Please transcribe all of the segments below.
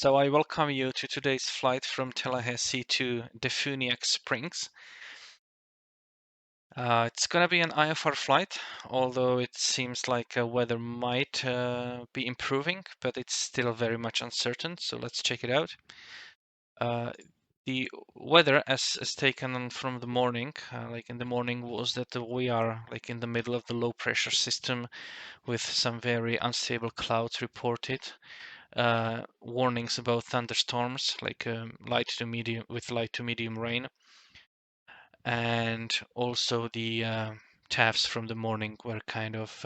So I welcome you to today's flight from Tallahassee to Defuniak Springs. It's going to be an IFR flight, although it seems like weather might be improving, but it's still very much uncertain, so let's check it out. The weather as taken from the morning, like in the morning, was that we are like in the middle of the low pressure system with some very unstable clouds reported. Warnings about thunderstorms, like light to medium rain, and also the taps from the morning were kind of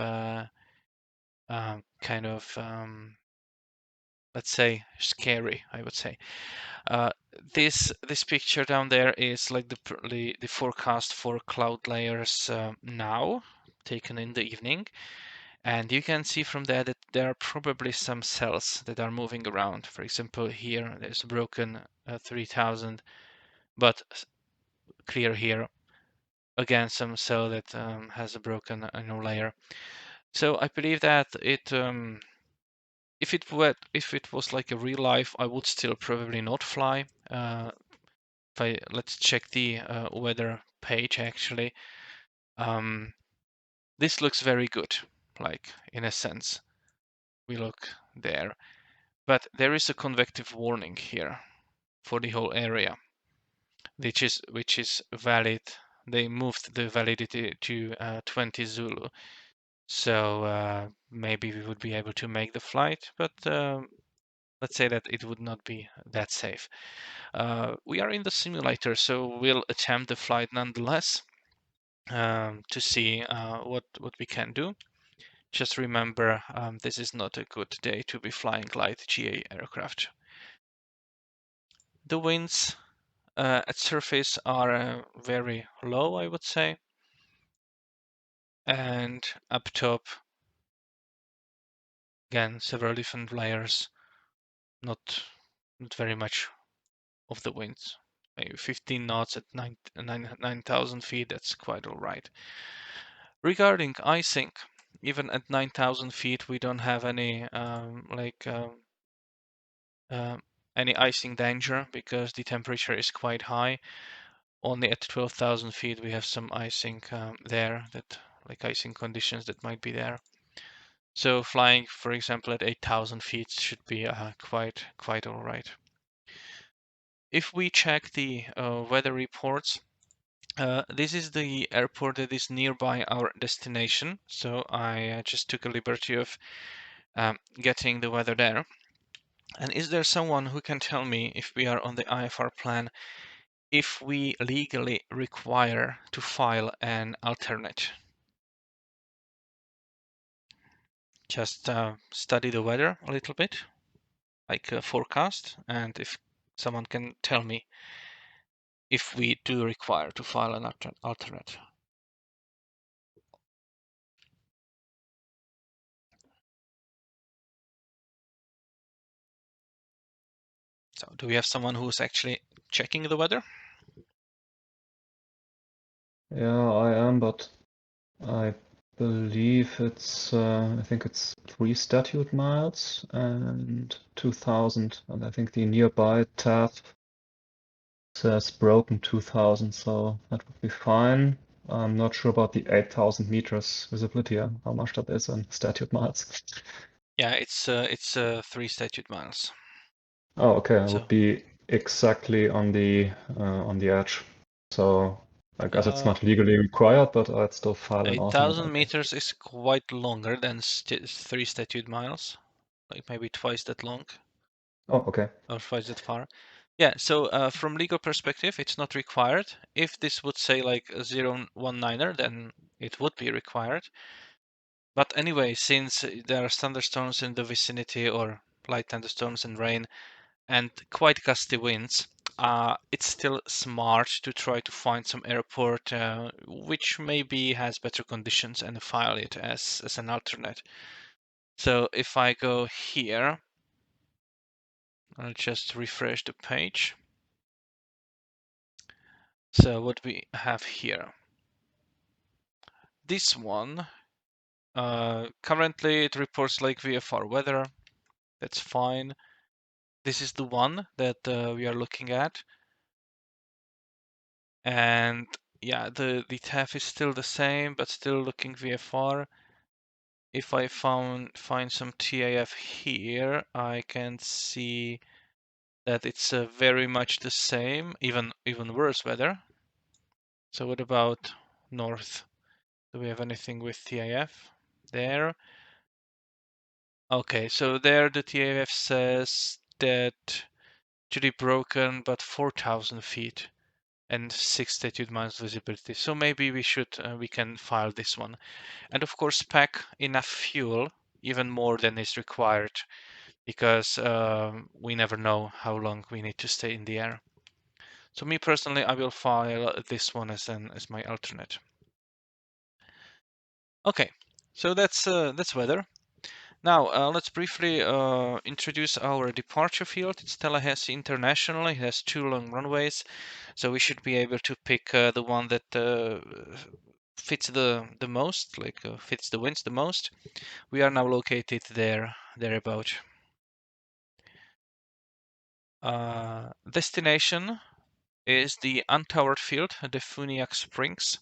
let's say scary, I would say. This picture down there is like the forecast for cloud layers now, taken in the evening. And you can see from there that there are probably some cells that are moving around. For example, here there's a broken 3000, but clear here. Again, some cell that has a broken layer. So I believe that if it was like a real life, I would still probably not fly. Let's check the weather page actually. This looks very good, like in a sense. We look there. But there is a convective warning here for the whole area, which is valid. They moved the validity to 20 Zulu, so maybe we would be able to make the flight, but let's say that it would not be that safe. We are in the simulator, so we'll attempt the flight nonetheless to see what we can do. Just remember, this is not a good day to be flying light GA aircraft. The winds at surface are very low, I would say, and up top, again, several different layers, not very much of the winds. Maybe 15 knots at 9,000 feet, that's quite all right. Regarding icing, even at 9,000 feet, we don't have any any icing danger because the temperature is quite high. Only at 12,000 feet we have some icing there, that like icing conditions that might be there. So flying, for example, at 8,000 feet should be quite all right. If we check the weather reports, this is the airport that is nearby our destination. So I just took a liberty of getting the weather there. And is there someone who can tell me, if we are on the IFR plan, if we legally require to file an alternate? Just study the weather a little bit, like a forecast, and if someone can tell me if we do require to file an alternate. So do we have someone who's actually checking the weather? Yeah, I am, but I believe it's, I think it's 3 statute miles and 2000, and I think the nearby tab says broken 2000, so that would be fine. I'm not sure about the 8,000 meters visibility, how much that is in statute miles. Yeah, it's 3 statute miles. Oh, okay, I So would be exactly on the edge. So I guess it's not legally required, but I'd still file an alternate. 8,000 meters is quite longer than 3 statute miles, like maybe twice that long. Oh, okay. Or twice that far. Yeah, so from legal perspective, it's not required. If this would say like a 019er, then it would be required. But anyway, since there are thunderstorms in the vicinity, or light thunderstorms and rain, and quite gusty winds, it's still smart to try to find some airport which maybe has better conditions and file it as an alternate. So if I go here, I'll just refresh the page. So what we have here, this one, currently it reports like VFR weather. That's fine. This is the one that we are looking at. And yeah, the TAF is still the same, but still looking VFR. If I find some TAF here, I can see that it's very much the same, even worse weather. So what about north? Do we have anything with TAF there? Okay, so there the TAF says that to be broken, but 4,000 feet and 6 statute miles visibility. So maybe we can file this one. And of course, pack enough fuel, even more than is required, because we never know how long we need to stay in the air. So me personally, I will file this one as my alternate. Okay, so that's weather. Now let's briefly introduce our departure field. It's Tallahassee International. It has 2 long runways, so we should be able to pick the one that fits the most, like fits the winds the most. We are now located thereabout. Destination is the untowered field, Defuniak Springs.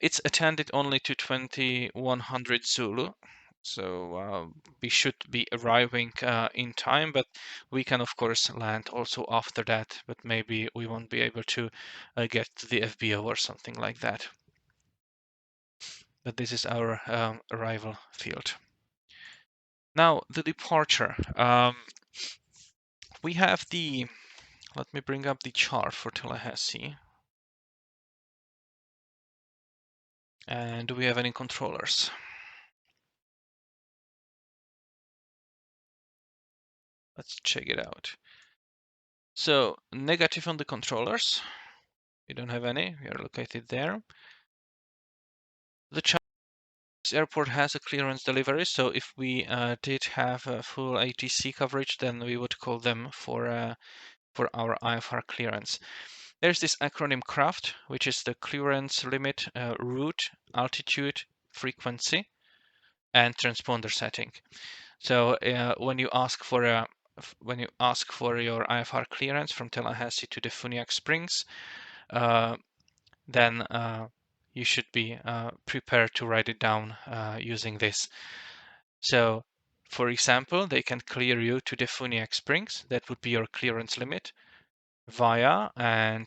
It's attended only to 2100 Zulu, so we should be arriving in time, but we can of course land also after that, but maybe we won't be able to get to the FBO or something like that. But this is our arrival field. Now the departure. We have let me bring up the chart for Tallahassee. And do we have any controllers? Let's check it out. So negative on the controllers. We don't have any. We are located there. The Chinese airport has a clearance delivery, so if we did have a full ATC coverage, then we would call them for our IFR clearance. There's this acronym CRAFT, which is the clearance limit, route, altitude, frequency, and transponder setting. So when you ask for your IFR clearance from Tallahassee to Defuniak Springs, then you should be prepared to write it down using this. So, for example, they can clear you to Defuniak Springs. That would be your clearance limit via, and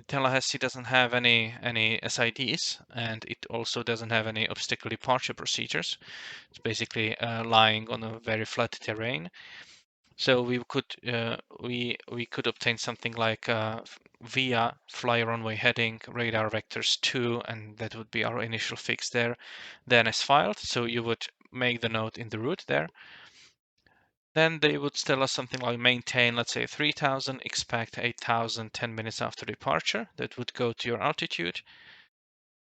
Tallahassee doesn't have any SIDs, and it also doesn't have any obstacle departure procedures. It's basically lying on a very flat terrain. So we could obtain something like via fly runway heading radar vectors 2, and that would be our initial fix there. Then as filed, so you would make the note in the route there. Then they would tell us something like maintain, let's say 3,000, expect 8,000 10 minutes after departure. That would go to your altitude.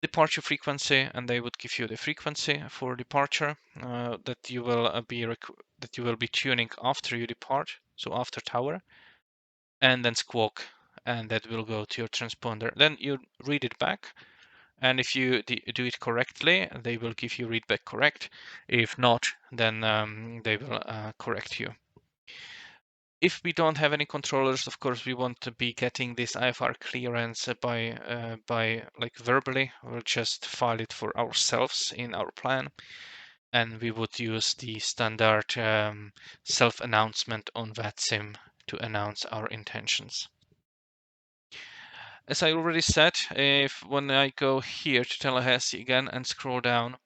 Departure frequency, and they would give you the frequency for departure that you will be tuning after you depart, so after tower, and then squawk, and that will go to your transponder. Then you read it back, and if you do it correctly, they will give you readback correct. If not, then they will correct you. If we don't have any controllers, of course, we want to be getting this IFR clearance by like verbally. We'll just file it for ourselves in our plan, and we would use the standard self-announcement on VATSIM to announce our intentions. As I already said, when I go here to Tallahassee again and scroll down,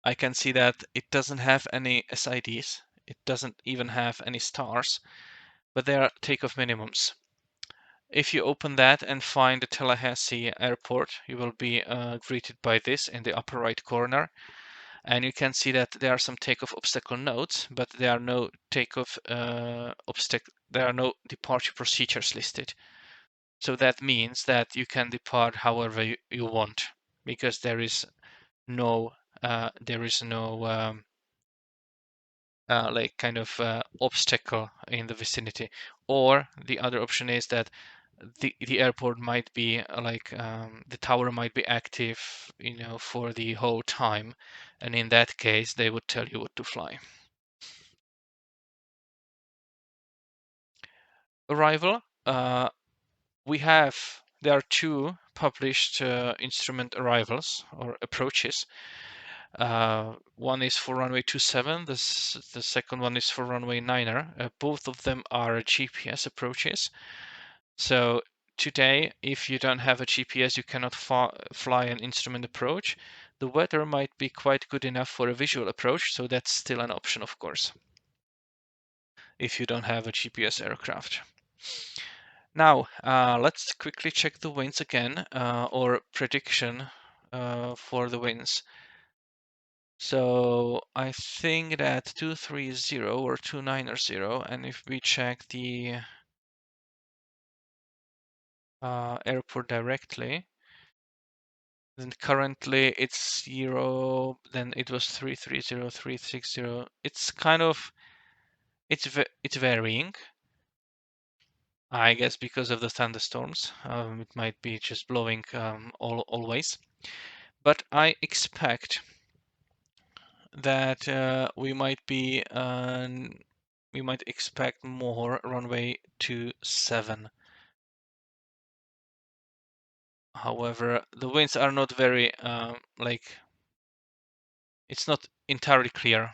I can see that it doesn't have any SIDs. It doesn't even have any stars, but there are takeoff minimums. If you open that and find the Tallahassee airport, you will be greeted by this in the upper right corner. And you can see that there are some takeoff obstacle nodes, but there are no there are no departure procedures listed. So that means that you can depart however you want, because there is no like kind of obstacle in the vicinity. Or the other option is that the airport might be like the tower might be active, for the whole time, and in that case they would tell you what to fly. arrival, there are two published instrument arrivals or approaches. One is for runway 27, the second one is for runway 9er. Both of them are GPS approaches. So today, if you don't have a GPS, you cannot fly an instrument approach. The weather might be quite good enough for a visual approach, so that's still an option, of course, if you don't have a GPS aircraft. Now, let's quickly check the winds again, or prediction for the winds. So I think that 230 or 290, and if we check the airport directly, then currently it's 0, then it was 330, 360. It's kind of, it's varying. I guess because of the thunderstorms, it might be just blowing always. But I expect that we might expect more runway 27. However, the winds are not very it's not entirely clear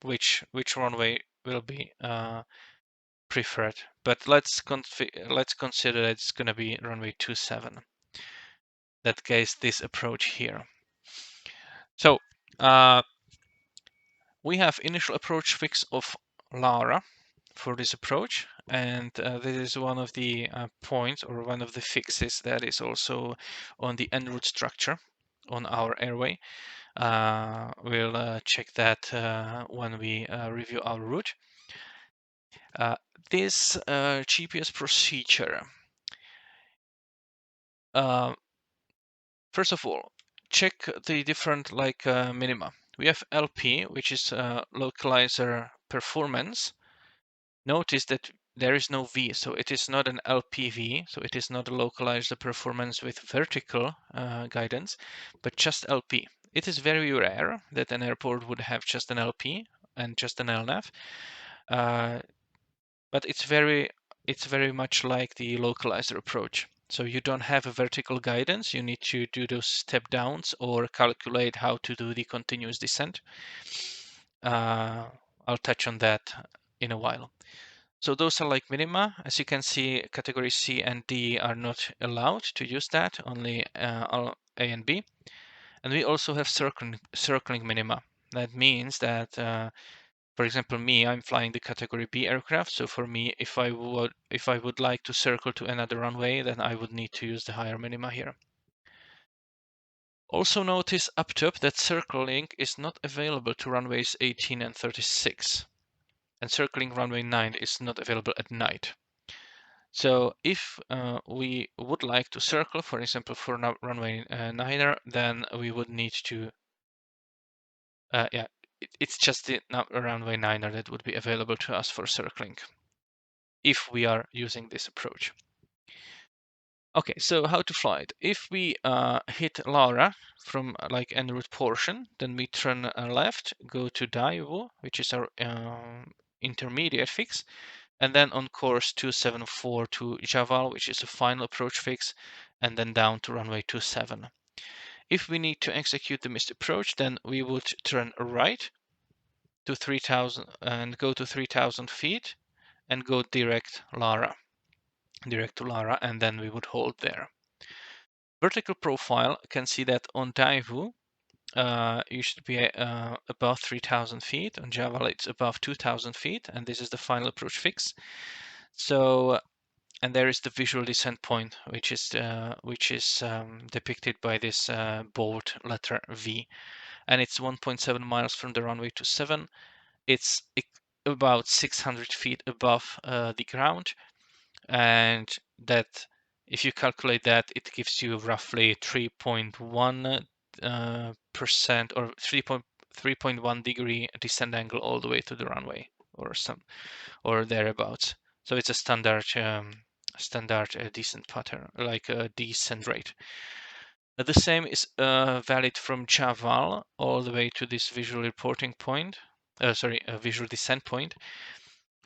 which runway will be preferred. But let's consider it's going to be runway 27. That case, this approach here. So we have initial approach fix of Lara for this approach, and this is one of the points or one of the fixes that is also on the en route structure on our airway. We'll check that when we review our route. This GPS procedure, first of all, check the different minima. We have LP, which is localizer performance. Notice that there is no V, so it is not an LPV, so it is not a localizer performance with vertical guidance, but just LP. It is very rare that an airport would have just an LP and just an LNAV, but it's very much like the localizer approach. So you don't have a vertical guidance. You need to do those step downs or calculate how to do the continuous descent. I'll touch on that in a while. So those are like minima. As you can see, category C and D are not allowed to use that, only A and B. And we also have circling minima. That means that, for example, I'm flying the category B aircraft. So for me, if I would like to circle to another runway, then I would need to use the higher minima here. Also notice up top that circling is not available to runways 18 and 36. And circling runway 9 is not available at night. So if we would like to circle, for example, for runway 9er, then we would need to, it's just the runway 9er that would be available to us for circling if we are using this approach. Okay, so how to fly it? If we hit Lara from en route portion, then we turn left, go to Daewoo, which is our intermediate fix, and then on course 274 to Javal, which is a final approach fix, and then down to runway 27. If we need to execute the missed approach, then we would turn right to 3000 and go to 3000 feet and go direct to Lara, and then we would hold there. Vertical profile can see that on Daewoo, you should be above 3000 feet. On Javal, it's above 2000 feet, and this is the final approach fix. So, and there is the visual descent point, which is depicted by this bold letter V, and it's 1.7 miles from the runway 27. It's about 600 feet above the ground, and that, if you calculate that, it gives you roughly 3.1% or 3.1 degree descent angle all the way to the runway, or thereabouts. So it's a standard descent pattern, like a descent rate. The same is valid from Javal all the way to this visual reporting point. Visual descent point.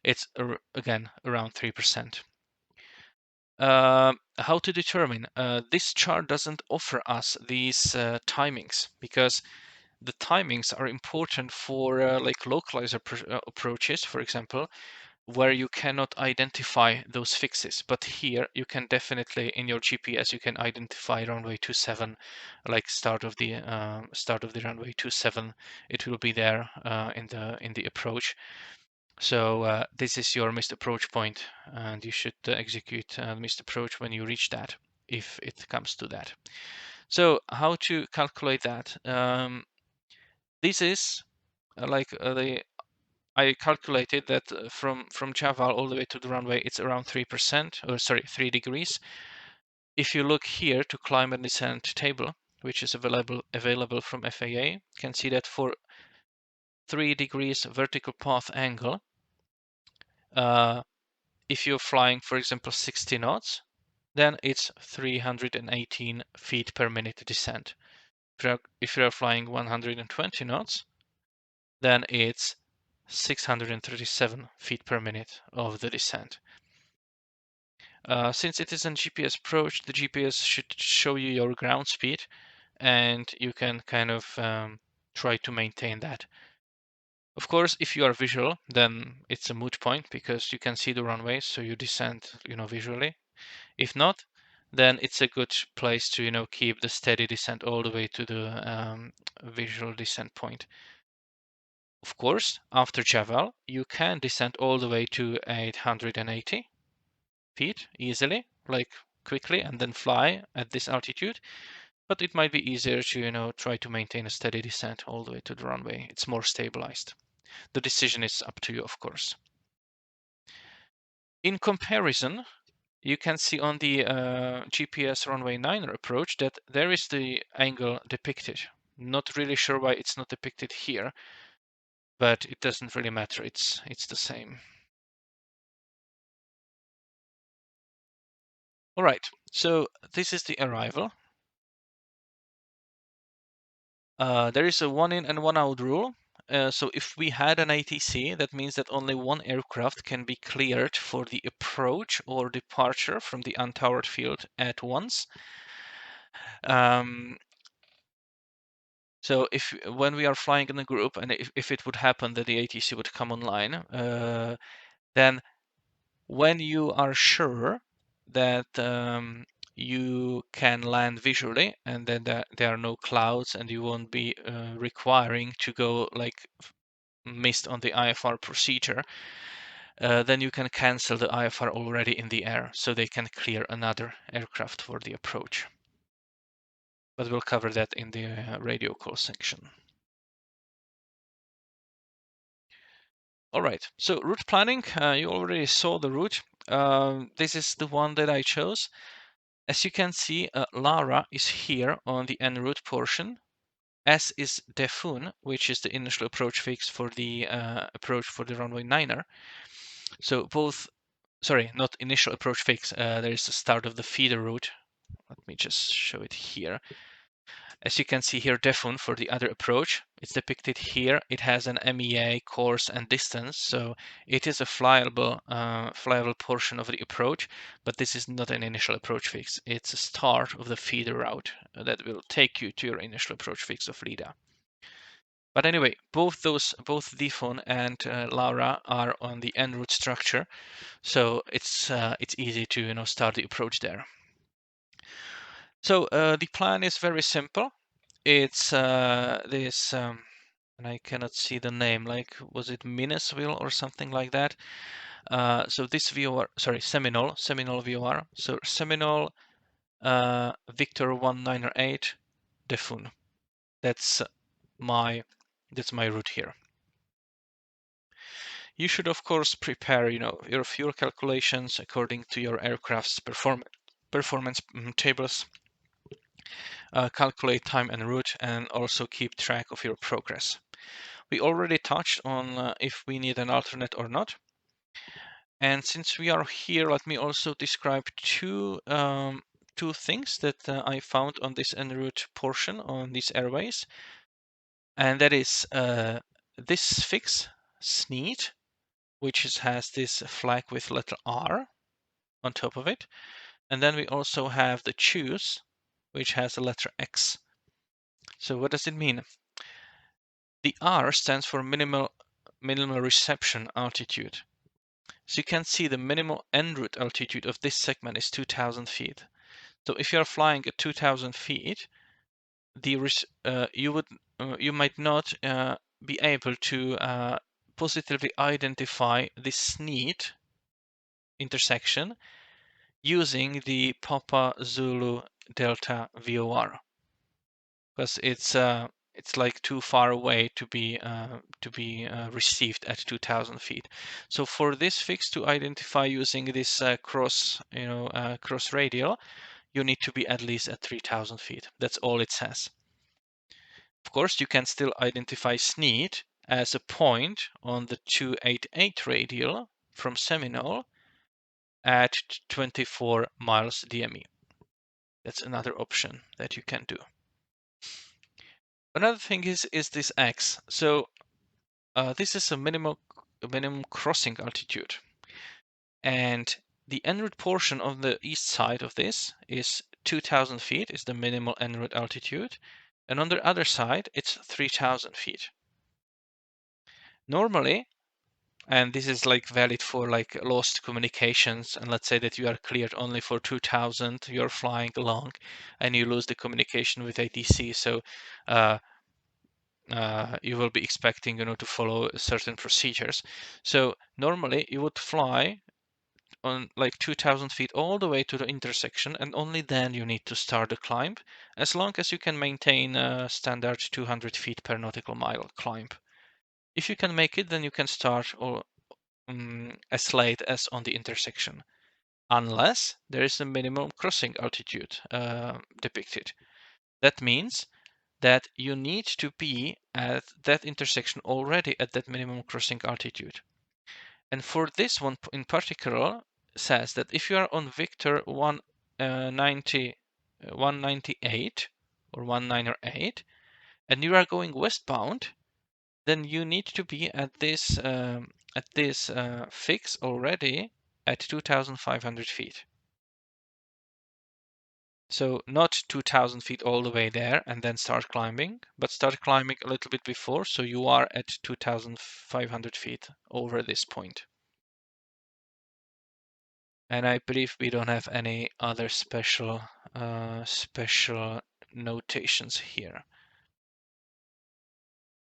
It's again around 3%. How to determine? This chart doesn't offer us these timings because the timings are important for like localizer approaches, for example, where you cannot identify those fixes. But here you can definitely, in your GPS, you can identify runway 27, like start of the runway 27. It will be there in the approach. So this is your missed approach point, and you should execute missed approach when you reach that, if it comes to that. So how to calculate that? This is I calculated that from Chaval all the way to the runway, it's around 3%, or sorry, 3 degrees. If you look here to climb and descent table, which is available from FAA, you can see that for 3 degrees vertical path angle, if you're flying, for example, 60 knots, then it's 318 feet per minute descent. If you're flying 120 knots, then it's 637 feet per minute of the descent. Since it is a GPS approach, the GPS should show you your ground speed, and you can kind of try to maintain that. Of course, if you are visual, then it's a moot point because you can see the runway, so you descend, visually. If not, then it's a good place to, keep the steady descent all the way to the visual descent point. Of course, after Javel, you can descend all the way to 880 feet easily, like quickly, and then fly at this altitude. But it might be easier to, try to maintain a steady descent all the way to the runway. It's more stabilized. The decision is up to you, of course. In comparison, you can see on the GPS runway 9 approach that there is the angle depicted. Not really sure why it's not depicted here, but it doesn't really matter. It's the same. All right, so this is the arrival. There is a 1 in and 1 out rule. So if we had an ATC, that means that only one aircraft can be cleared for the approach or departure from the untowered field at once. So when we are flying in a group, and if it would happen that the ATC would come online, then when you are sure that you can land visually and then there are no clouds and you won't be requiring to go like missed on the IFR procedure, then you can cancel the IFR already in the air so they can clear another aircraft for the approach. But we'll cover that in the radio call section. All right, so route planning, you already saw the route. This is the one that I chose. As you can see, Lara is here on the en route portion, as is Defun, which is the initial approach fix for the approach for the runway 9er. So both, sorry, not initial approach fix, there is the start of the feeder route. Let me just show it here. As you can see here, Defun for the other approach, it's depicted here. It has an MEA, course, and distance, so it is a flyable portion of the approach, but this is not an initial approach fix. It's a start of the feeder route that will take you to your initial approach fix of LIDA. But anyway, both Defun and Laura are on the en route structure, so it's easy to start the approach there. So the plan is very simple. It's this, and I cannot see the name. Like, was it Minnesville or something like that? So this VOR, sorry, Seminole VOR. So Seminole, Victor 198, Defun. That's my route here. You should of course prepare, your fuel calculations according to your aircraft's performance tables. Calculate time en route, and also keep track of your progress. We already touched on if we need an alternate or not. And since we are here, let me also describe two things that I found on this en route portion on these airways. And that is this fix, SNEED, which has this flag with letter R on top of it. And then we also have the choose, which has the letter X. So what does it mean? The R stands for minimal reception altitude. So you can see the minimal en route altitude of this segment is 2,000 feet. So if you're flying at 2,000 feet, you might not be able to positively identify this SNEAD intersection using the Papa Zulu Delta VOR, because it's like too far away to be received at 2,000 feet. So for this fix to identify using this cross radial, you need to be at least at 3,000 feet. That's all it says. Of course, you can still identify SNEAD as a point on the 288 radial from Seminole at 24 miles DME. That's another option that you can do. Another thing is this X. So this is a minimum crossing altitude, and the en route portion on the east side of this is 2,000 feet is the minimal en route altitude, and on the other side it's 3,000 feet. Normally, and this is like valid for like lost communications, and let's say that you are cleared only for 2,000, you're flying along and you lose the communication with ATC, so you will be expecting to follow certain procedures. So normally you would fly on like 2,000 feet all the way to the intersection, and only then you need to start the climb, as long as you can maintain a standard 200 feet per nautical mile climb. If you can make it, then you can start as late as on the intersection, unless there is a minimum crossing altitude depicted. That means that you need to be at that intersection already at that minimum crossing altitude. And for this one in particular, says that if you are on Victor 198 or 198 and you are going westbound, then you need to be at this fix already at 2,500 feet. So not 2,000 feet all the way there and then start climbing, but start climbing a little bit before, so you are at 2,500 feet over this point. And I believe we don't have any other special notations here.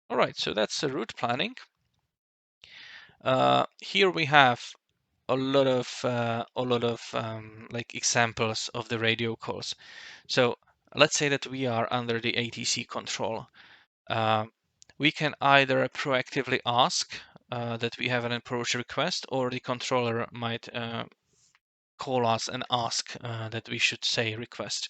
All right, so that's the route planning. Here we have a lot of like examples of the radio calls. So let's say that we are under the ATC control. We can either proactively ask that we have an approach request, or the controller might call us and ask that we should say request.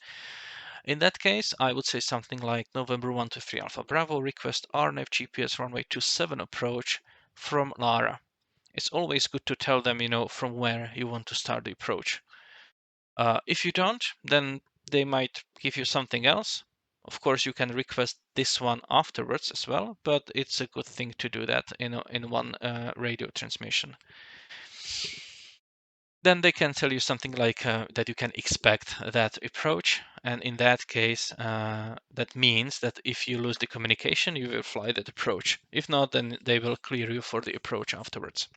In that case, I would say something like November 123 Alpha Bravo, request RNAV GPS runway 27 approach from Lara. It's always good to tell them, from where you want to start the approach. If you don't, then they might give you something else. Of course, you can request this one afterwards as well, but it's a good thing to do that in one radio transmission. Then they can tell you something like that you can expect that approach, and in that case, that means that if you lose the communication, you will fly that approach. If not, then they will clear you for the approach afterwards.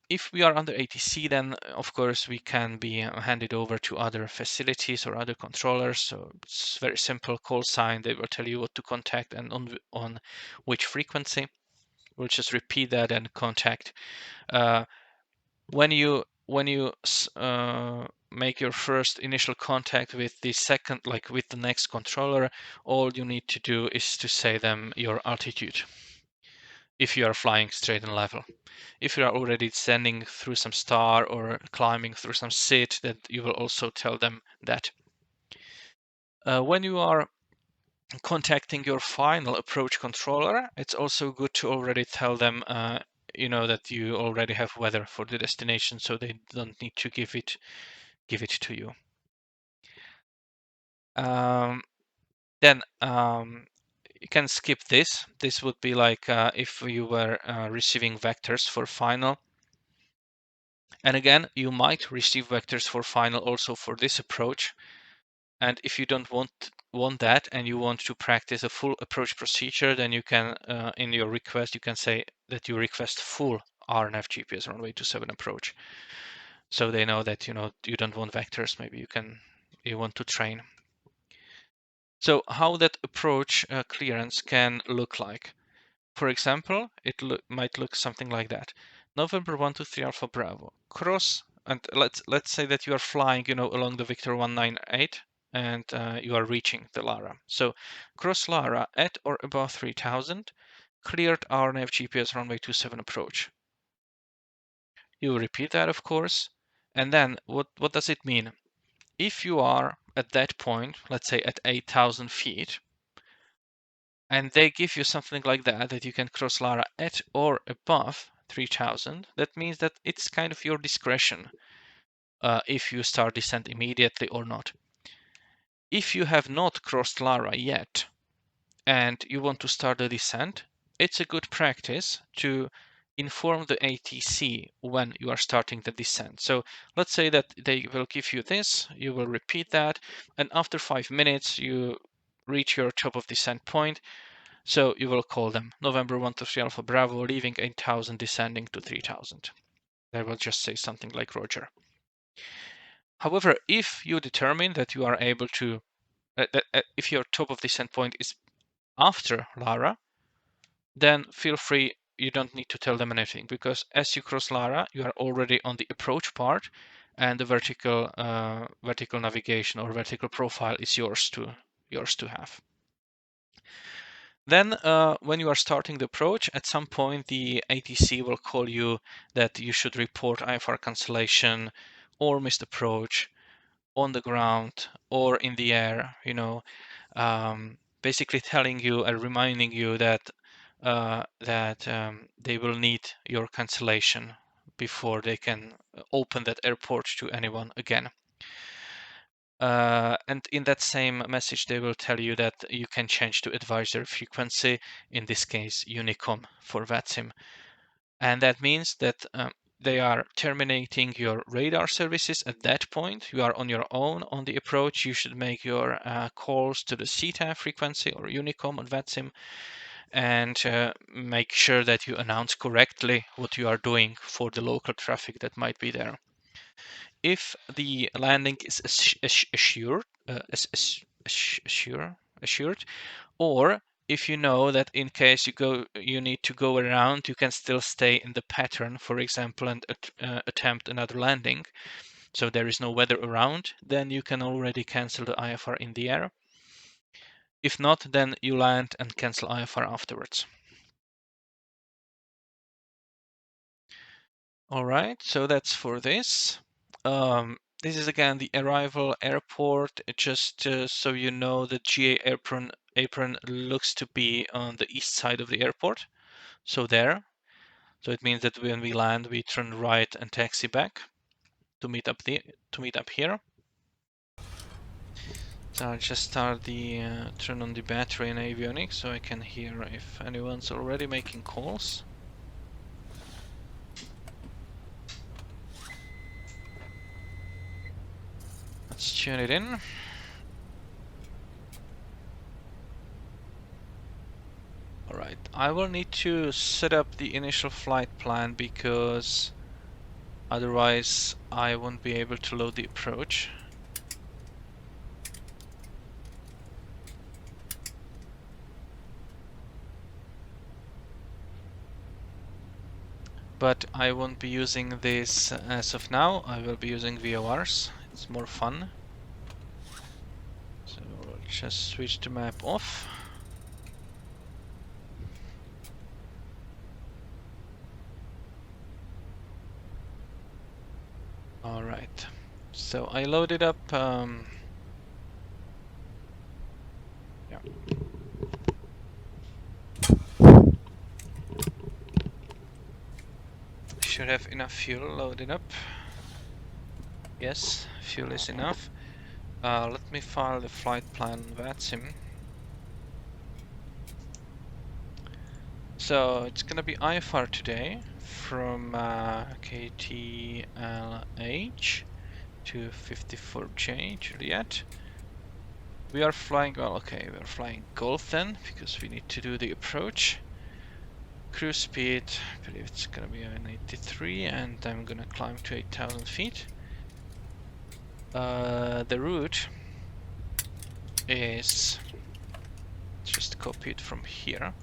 If we are under ATC, then of course we can be handed over to other facilities or other controllers. So it's very simple call sign. They will tell you what to contact and on which frequency. We'll just repeat that and contact. When you make your first initial contact with the second, like with the next controller, all you need to do is to say them your altitude if you are flying straight and level. If you are already descending through some star or climbing through some SID, that you will also tell them that. When you are contacting your final approach controller, it's also good to already tell them that you already have weather for the destination, so they don't need to give it to you. Then You can skip this. This would be like if you were receiving vectors for final. And again, you might receive vectors for final also for this approach. And if you don't want that and you want to practice a full approach procedure, then you can, in your request, you can say that you request full RNF GPS runway 27 approach. So they know that, you know, you don't want vectors. Maybe you want to train. So how that approach clearance can look like. For example, it might look something like that. November 123 Alpha Bravo. Cross, and let's say that you are flying, you know, along the Victor 198 and you are reaching the Lara. So cross Lara at or above 3000, cleared RNF GPS runway 27 approach. You repeat that, of course. And then what does it mean? If you are at that point, let's say at 8,000 feet, and they give you something like that you can cross Lara at or above 3000, that means that it's kind of your discretion if you start descent immediately or not. If you have not crossed Lara yet and you want to start the descent, it's a good practice to inform the ATC when you are starting the descent. So let's say that they will give you this, you will repeat that, and after 5 minutes you reach your top of descent point. So you will call them November 123 Alpha Bravo, leaving 8,000, descending to 3,000. They will just say something like Roger. However, if you determine that you are able to, if your top of descent point is after Lara, then feel free, you don't need to tell them anything, because as you cross Lara, you are already on the approach part, and the vertical navigation or vertical profile is yours to have. Then when you are starting the approach, at some point the ATC will call you that you should report IFR cancellation or missed approach on the ground or in the air, you know, basically telling you and reminding you that they will need your cancellation before they can open that airport to anyone again. And in that same message, they will tell you that you can change to advisory frequency, in this case, Unicom for VATSIM. And that means that they are terminating your radar services at that point. You are on your own on the approach. You should make your calls to the CTAF frequency or Unicom on VATSIM and make sure that you announce correctly what you are doing for the local traffic that might be there. If the landing is assured, or if you know that in case you need to go around, you can still stay in the pattern, for example, and attempt another landing, so there is no weather around, then you can already cancel the IFR in the air. If not, then you land and cancel IFR afterwards. All right, so that's for this. This is again the arrival airport, just so you know the GA apron looks to be on the east side of the airport. So there. So it means that when we land, we turn right and taxi back to meet up here. So I'll just start the turn on the battery and avionics so I can hear if anyone's already making calls. Let's tune it in. Alright, I will need to set up the initial flight plan because otherwise I won't be able to load the approach. But I won't be using this as of now. I will be using VORs. It's more fun. So we'll just switch the map off. Alright, so I loaded up yeah. Should have enough fuel loaded up. Yes, fuel is enough. Let me file the flight plan VATSIM. So it's gonna be IFR today from KTLH to 54J Juliet. We are flying, well, okay, we're flying Golf then, because we need to do the approach. Cruise speed, I believe it's gonna be an 83, and I'm gonna climb to 8,000 feet. The route is, just copy it from here.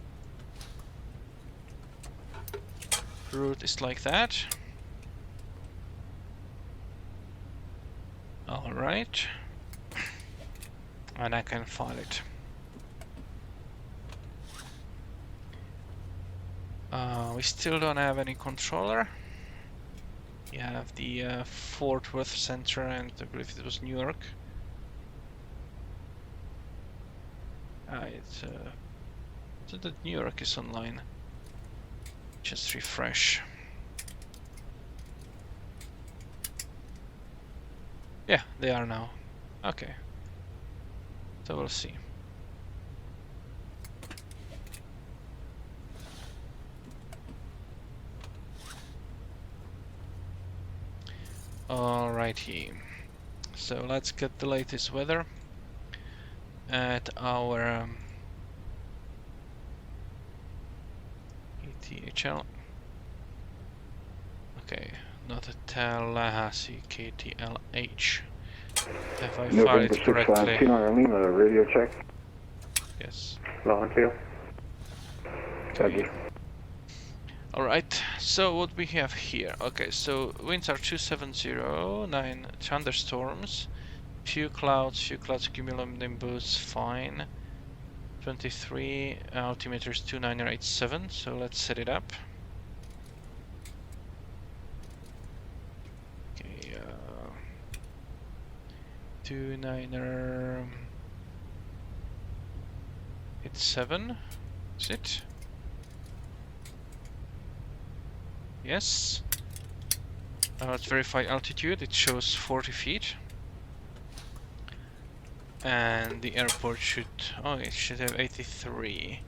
Route is like that. All right. And I can file it. We still don't have any controller. We have the Fort Worth Center, and I believe it was New York. So that New York is online. Just refresh. Yeah, they are now. Okay. So we'll see. Alrighty. So let's get the latest weather at our KTHL. Okay, not at Tallahassee, KTLH. Have I filed it correctly? Lima, radio check. Yes. Volunteer. Okay. Alright, so what we have here. Okay, so winds are 270, 9 thunderstorms, few clouds, cumulonimbus, fine. 23, altimeter is 2987, so let's set it up. Okay, 2987, is it? Yes. Let's verify altitude, it shows 40 feet. And the airport should, oh, it should have 83.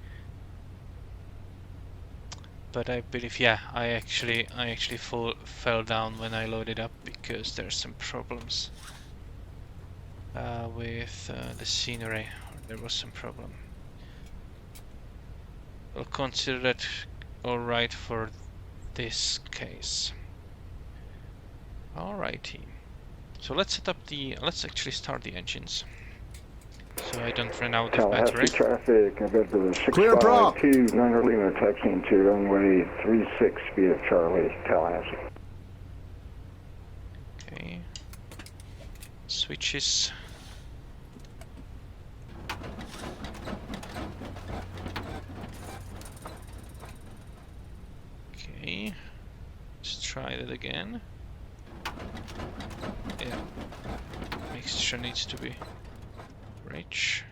But I believe, yeah, I actually fell down when I loaded up because there's some problems with the scenery. There was some problem. I'll consider that alright for this case. Alrighty. So let's set up let's actually start the engines. So I don't run out of battery. Traffic, November Clear prompt. 652, 9 Lima, taxiing to runway 36 via Charlie, Tallahassee. Okay. Switches. Okay. Let's try that again. Yeah. Mixture needs to be rich.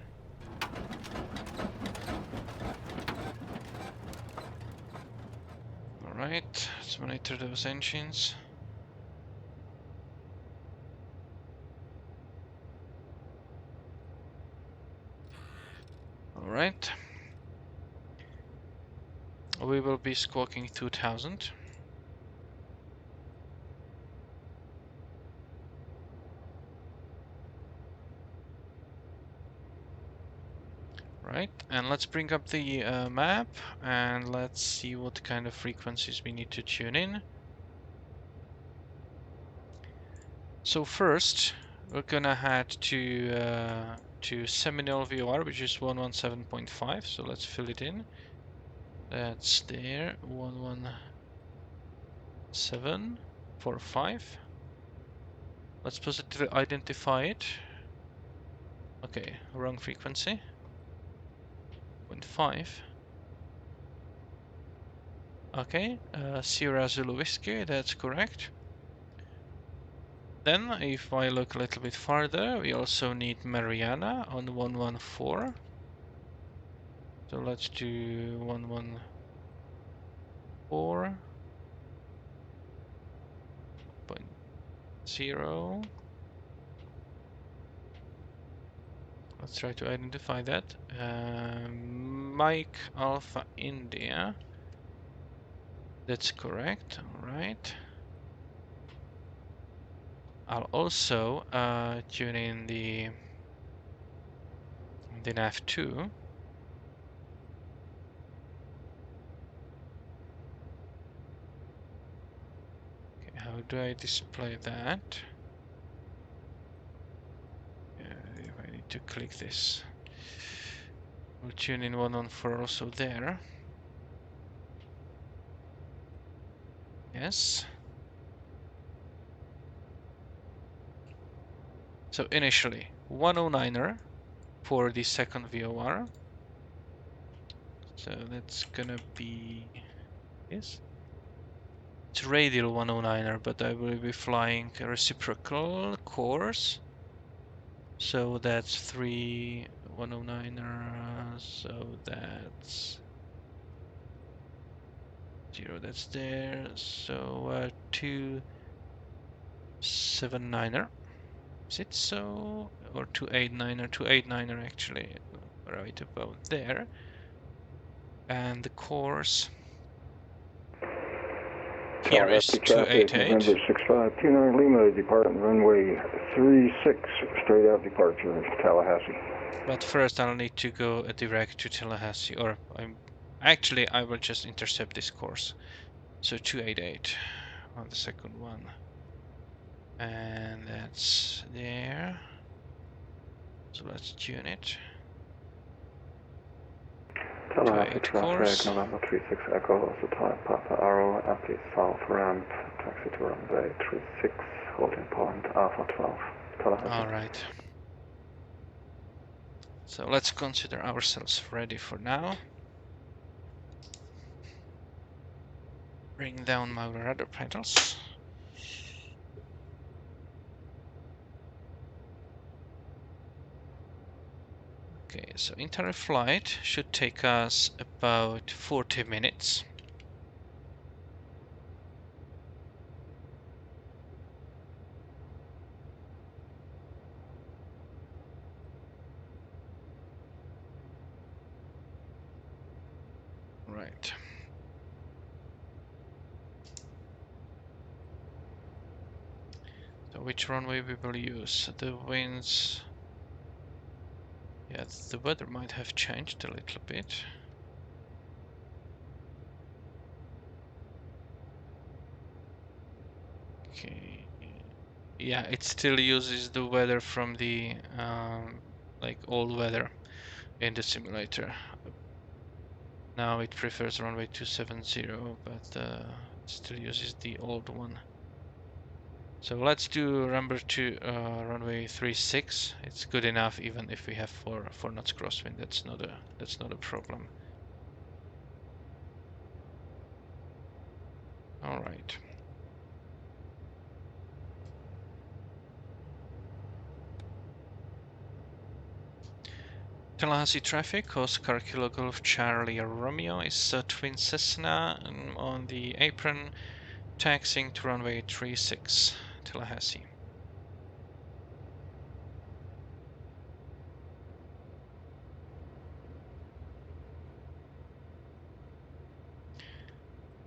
Alright, let's monitor those engines. Alright. We will be squawking 2000. Right, and let's bring up the map and let's see what kind of frequencies we need to tune in. So first, we're gonna head to Seminole VOR, which is 117.5. So let's fill it in. That's there, 117.45. Let's positively identify it. Okay, wrong frequency. 0.5. Okay, Sierra Zulu Whiskey, that's correct. Then, if I look a little bit farther, we also need Mariana on 114. So let's do 114.0. Let's try to identify that. Mike Alpha India. That's correct. All right. I'll also tune in the nav2. Okay, how do I display that? I need to click this. We'll tune in 114 also there. Yes. So initially 109er for the second VOR. So that's gonna be this. It's radial 109er, but I will be flying a reciprocal course. So that's 3 109er, so that's 0, that's there. So 279er. Is it so? Or 289er? 289er actually, right about there. And the course here is Tallahassee traffic, 288. November 6529 Lima, departing runway 36, straight out departure, Tallahassee. But first I'll need to go direct to Tallahassee, or I will just intercept this course. So 288 on the second one. And that's there. So let's tune it. Tallahassee traffic, November 36 Echo, the type Papa Arrow, empty south ramp, taxi to runway 36, holding point Alpha 12, Tallahassee. All right. So let's consider ourselves ready for now. Bring down my rudder pedals. Okay, so entire flight should take us about 40 minutes. Right. So which runway we will use? The winds. Yeah, the weather might have changed a little bit. Okay. Yeah, it still uses the weather from the like old weather in the simulator. Now it prefers runway 270, but it still uses the old one. So let's do runway 36. It's good enough even if we have 4 knots crosswind. That's not a problem. All right. Tallahassee traffic, Oscar Kilo Golf Charlie Romeo is twin Cessna on the apron, taxiing to runway 36, Tallahassee.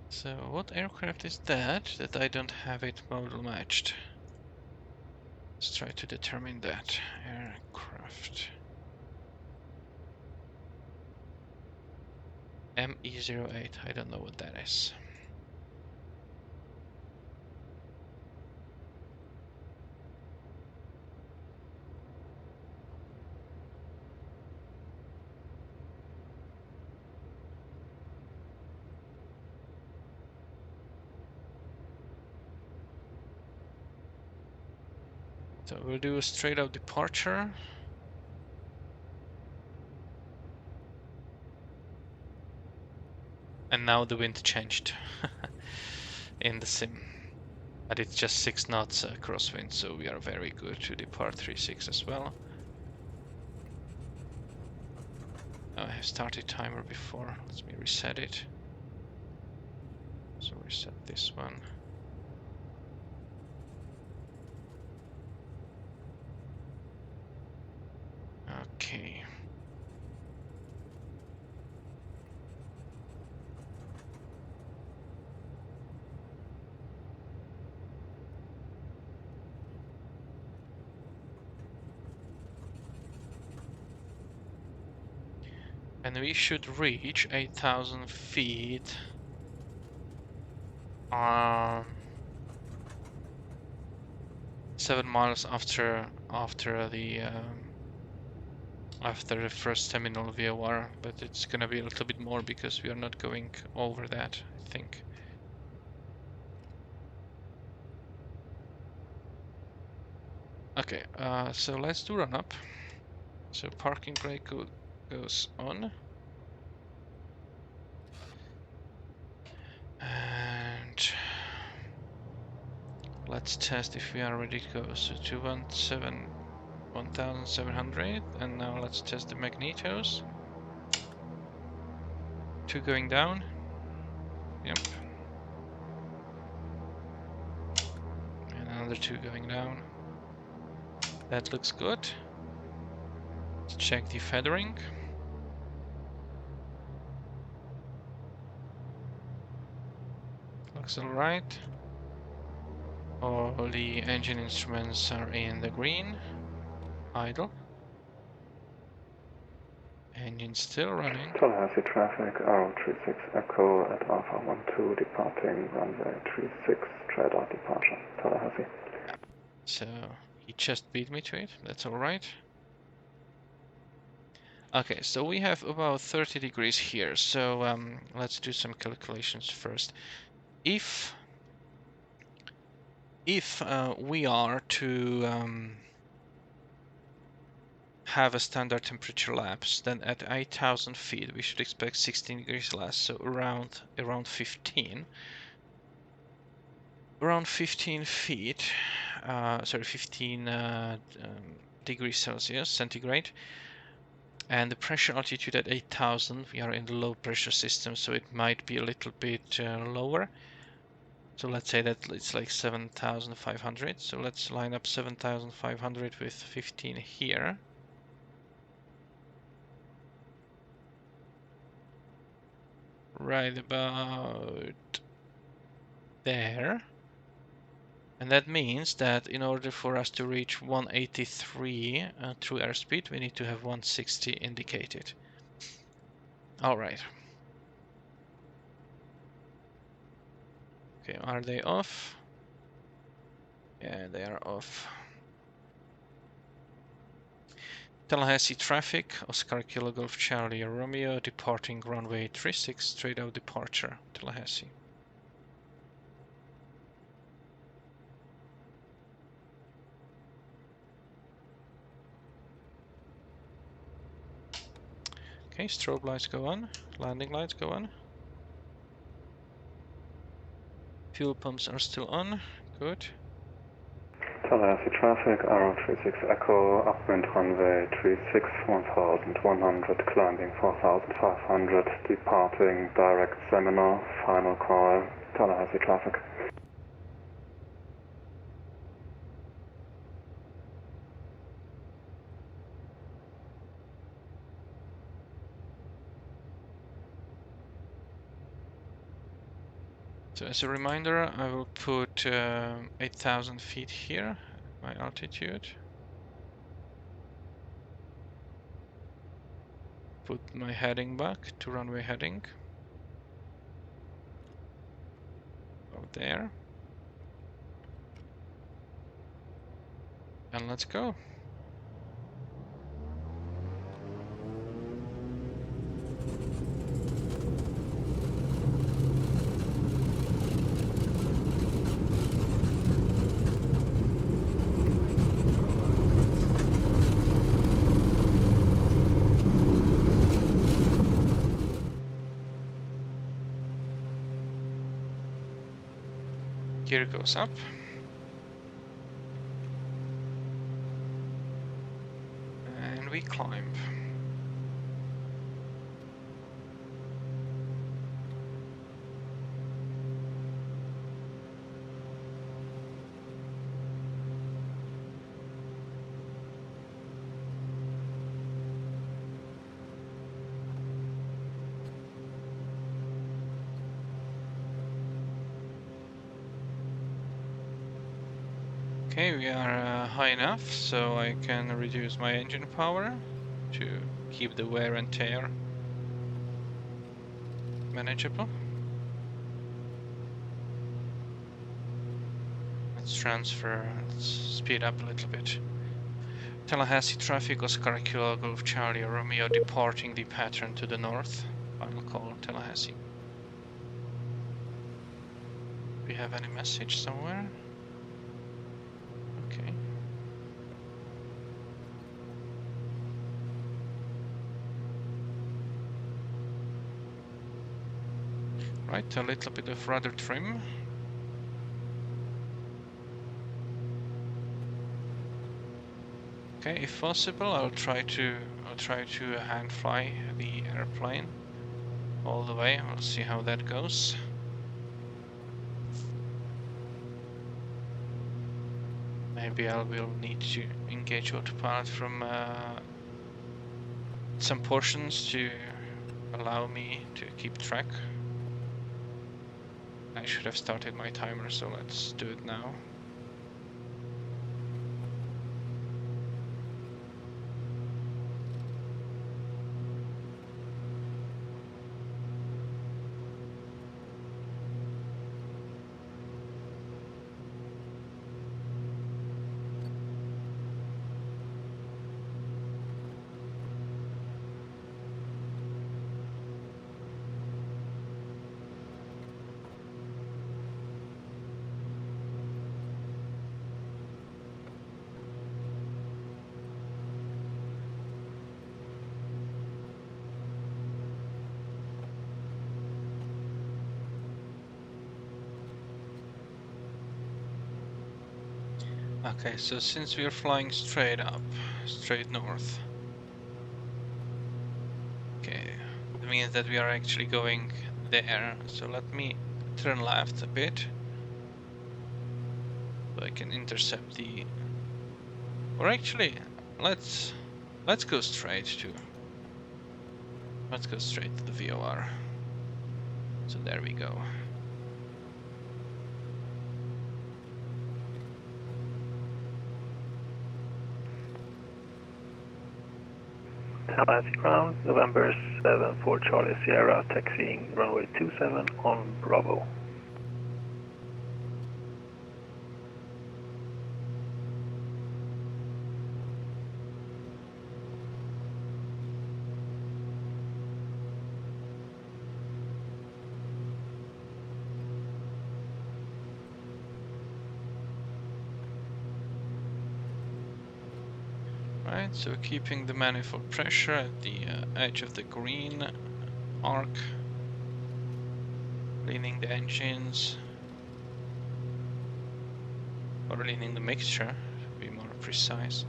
So what aircraft is that I don't have it model matched? Let's try to determine that. Aircraft. ME08, I don't know what that is. So we'll do a straight out departure. And now the wind changed in the sim. But it's just 6 knots crosswind, so we are very good to depart 36 as well. I have started timer before. Let me reset it. So reset this one. Okay. And we should reach 8,000 feet 7 miles after the first terminal VOR, but it's gonna be a little bit more because we are not going over that, I think. Okay, so let's do run up. So parking brake goes on. And let's test if we are ready to go. So 1,700, and now let's test the magnetos. 2 going down. Yep. And another 2 going down. That looks good. Let's check the feathering. Looks alright. All the engine instruments are in the green. Idle. Engine still running. Tallahassee traffic, Arrow 36 Echo at Alpha 12, departing runway 36, straight out departure, Tallahassee. So he just beat me to it, that's alright. Okay, so we have about 30 degrees here, so let's do some calculations first. If we are to have a standard temperature lapse, then at 8,000 feet we should expect 16 degrees less, so around 15. Around 15 feet, 15 degrees Celsius, centigrade. And the pressure altitude at 8,000, we are in the low pressure system, so it might be a little bit lower. So let's say that it's like 7,500. So let's line up 7,500 with 15 here. Right about there. And that means that in order for us to reach 183 through airspeed, we need to have 160 indicated. All right. Okay, are they off? Yeah, they are off. Tallahassee traffic, Oscar Kilo Golf Charlie Romeo, departing runway 36, straight out departure, Tallahassee. Okay, strobe lights go on, landing lights go on. Fuel pumps are still on, good. Tallahassee traffic, Arrow 36 Echo, upwind runway 36, 1,100, climbing 4,500, departing direct Seminole, final call, Tallahassee traffic. So as a reminder, I will put 8,000 feet here, my altitude. Put my heading back to runway heading. Out there. And let's go. Gear goes up. And we climb. Okay, we are high enough, so I can reduce my engine power to keep the wear and tear manageable. Let's transfer, let's speed up a little bit. Tallahassee traffic, Oscar Kilo Golf Charlie Romeo departing the pattern to the north. Final call, Tallahassee. Do we have any message somewhere? Okay. Right, a little bit of rudder trim. Okay, if possible, I'll try to hand fly the airplane all the way. We'll see how that goes. Maybe I will need to engage autopilot from some portions to allow me to keep track. I should have started my timer, so let's do it now. Okay, so since we are flying straight up, straight north, okay, that means that we are actually going there. So let me turn left a bit, so I can intercept the. Or actually, let's go straight to. Let's go straight to the VOR. So there we go. Tallahassee ground, November 7 for Charlie Sierra, taxiing runway 27 on Bravo. Right, so keeping the manifold pressure at the edge of the green arc, leaning the engines, or leaning the mixture, to be more precise.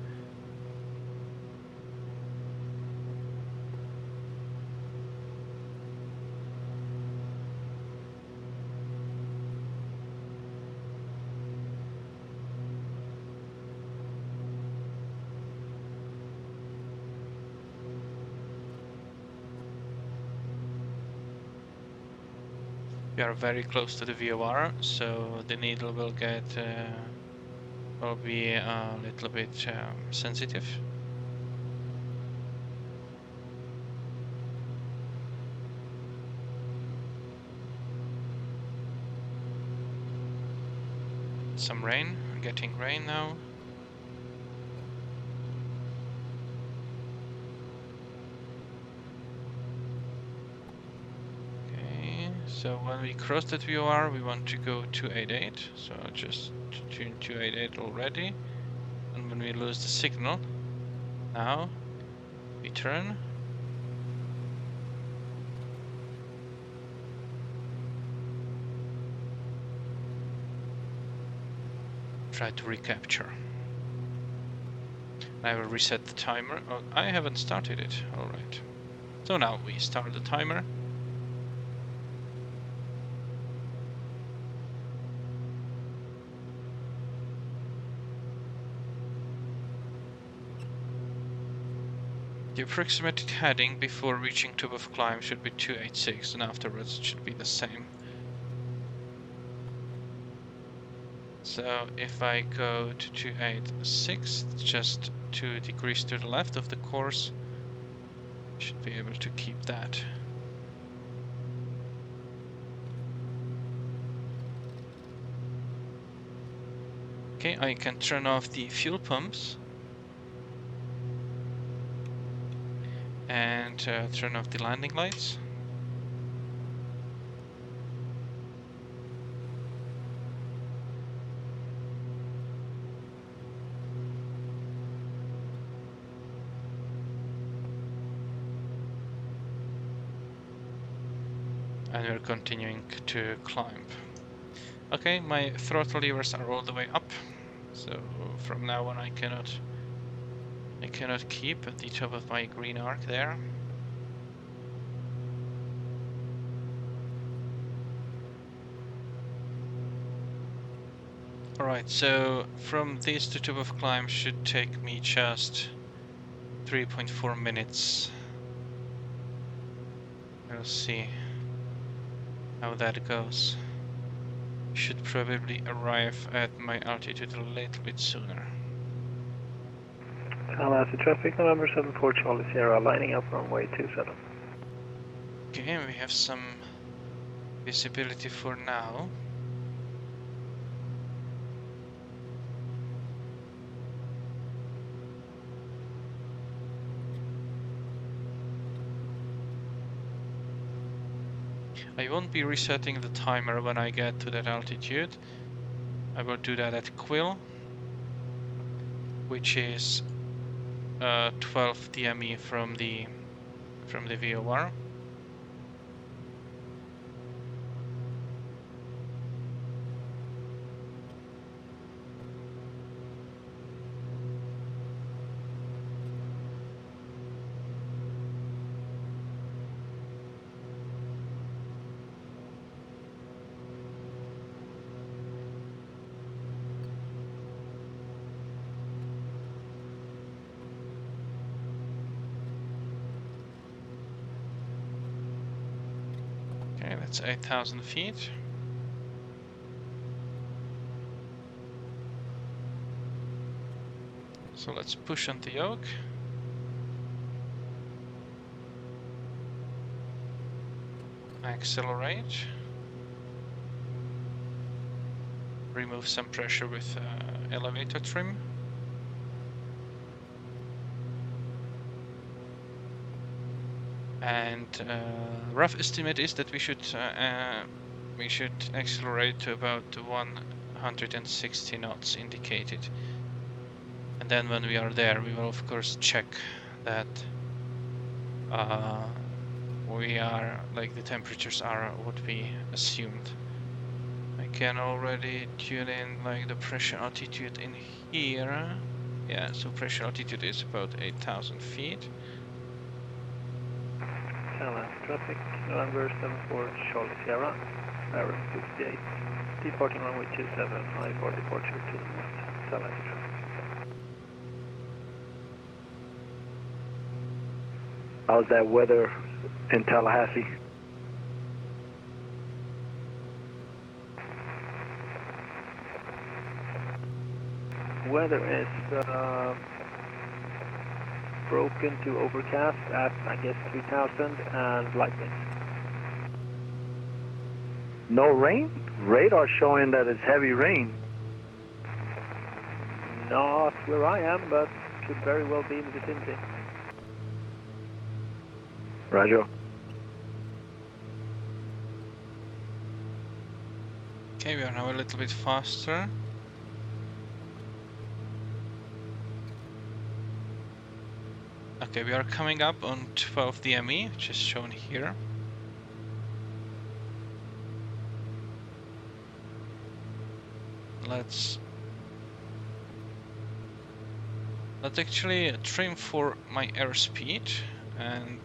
We are very close to the VOR, so the needle will get will be a little bit sensitive. Some rain, getting rain now. So when we cross that VOR, we want to go 288. So I'll just tune 288 already. And when we lose the signal, now we turn. Try to recapture. I will reset the timer. Oh, I haven't started it. All right. So now we start the timer. The approximate heading before reaching top of climb should be 286, and afterwards it should be the same. So if I go to 286, just 2 degrees to the left of the course, should be able to keep that. Okay, I can turn off the fuel pumps and turn off the landing lights. And we're continuing to climb. Okay, my throttle levers are all the way up, so from now on I cannot keep at the top of my green arc there. Alright, so from this to top of climb should take me just 3.4 minutes. We'll see how that goes. Should probably arrive at my altitude a little bit sooner. Tallahassee traffic, November 74 Charlie Sierra, lining up runway 27. Okay, we have some visibility for now. I won't be resetting the timer when I get to that altitude. I will do that at Quill, which is 12 DME from the VOR. Okay, that's 8,000 feet. So let's push on the yoke. Accelerate. Remove some pressure with elevator trim. And rough estimate is that we should accelerate to about 160 knots indicated. And then when we are there, we will of course check that we are, like, the temperatures are what we assumed. I can already tune in like the pressure altitude in here. Yeah, so pressure altitude is about 8,000 feet. Tallahassee traffic, November 74 Charlie Sierra, Arrow 68, departing runway 27, IFR departure to the west, Tallahassee traffic. How's that weather in Tallahassee? Weather is broken to overcast at, I guess, 3,000 and light winds. No rain? Radar showing that it's heavy rain. Not where I am, but could very well be in the vicinity. Roger. Okay, we are now a little bit faster. Okay, we are coming up on 12 DME, which is shown here. Let's actually trim for my airspeed and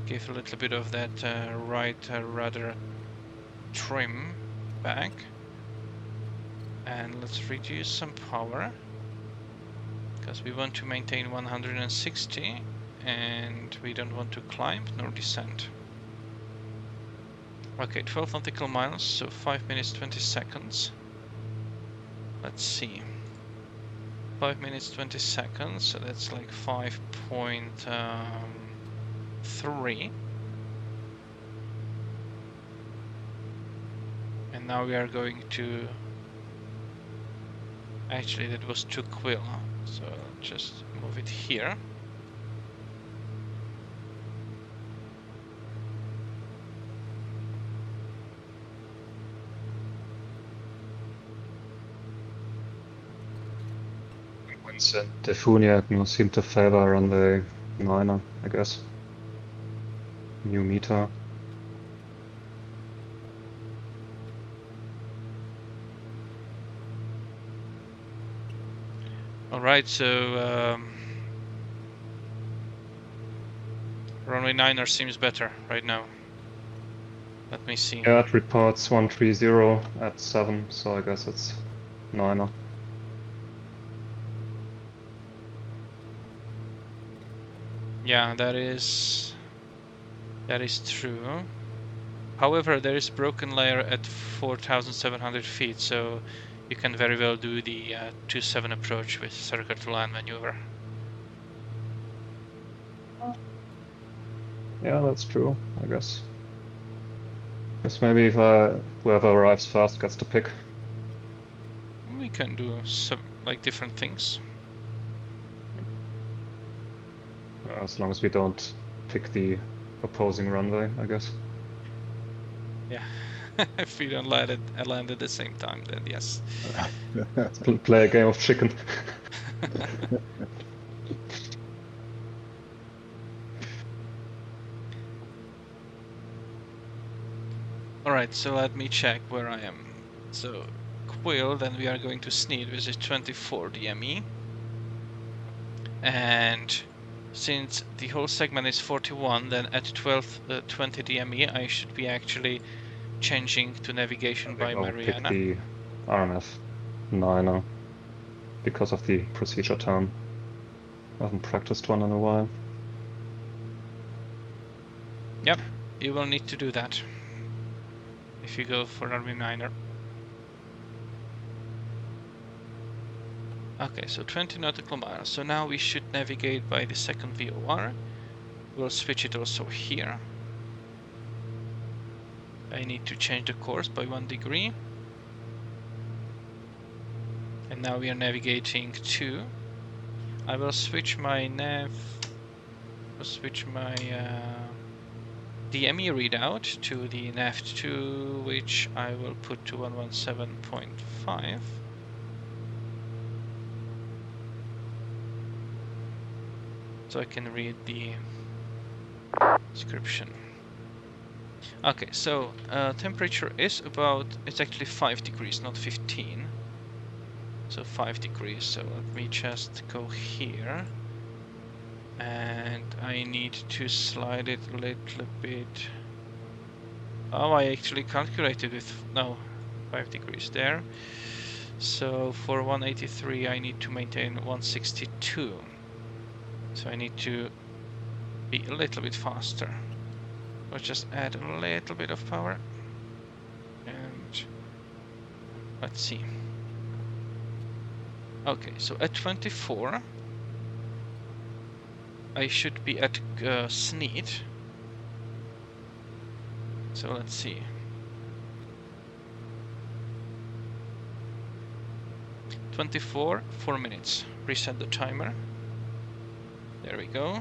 give a little bit of that right rudder trim back. And let's reduce some power, because we want to maintain 160 and we don't want to climb nor descend. Okay, 12 nautical miles, so 5 minutes 20 seconds. Let's see. 5 minutes 20 seconds, so that's like 5.3. And now we are going to Actually, that was too quill, so I'll just move it here. Winds in Defuniak seem to favor runway 9, I guess. New meter. All right, so runway 9 seems better right now. Let me see. Yeah, it reports 130 at 7, so I guess it's 9. Yeah, that is true. However, there is broken layer at 4,700 feet, so you can very well do the 27 approach with circle to land maneuver. Yeah, that's true, I guess. Guess maybe if whoever arrives first gets to pick. We can do some like different things. As long as we don't pick the opposing runway, I guess. Yeah, if we don't land at the same time, then yes. Play a game of chicken. Alright, so let me check where I am. So, Quill, then we are going to Sneed, which is 24 DME. And since the whole segment is 41, then at 20 DME, I should be actually changing to navigation by Mariana. Pick the RMF 9 because of the procedure term. I haven't practiced one in a while. Yep, you will need to do that if you go for runway 9. Okay, so 20 nautical miles. So now we should navigate by the second VOR. We'll switch it also here. I need to change the course by 1 degree. And now we are navigating to. I will switch my DME readout to the nav2, which I will put to 117.5. So I can read the description. Okay, so temperature is it's actually 5 degrees, not 15. So 5 degrees, so let me just go here. And I need to slide it a little bit. Oh, I actually calculated with, no, 5 degrees there. So for 183 I need to maintain 162. So I need to be a little bit faster. Let's just add a little bit of power. And let's see. Okay, so at 24 I should be at Sneed. So let's see. 24, 4 minutes. Reset the timer. There we go.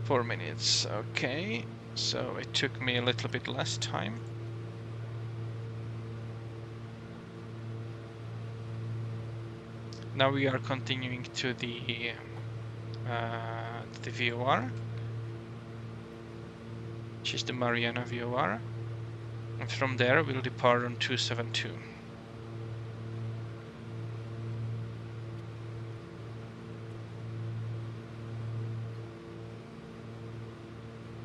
4 minutes, okay. So it took me a little bit less time. Now we are continuing to the VOR, which is the Mariana VOR. And from there we'll depart on 272.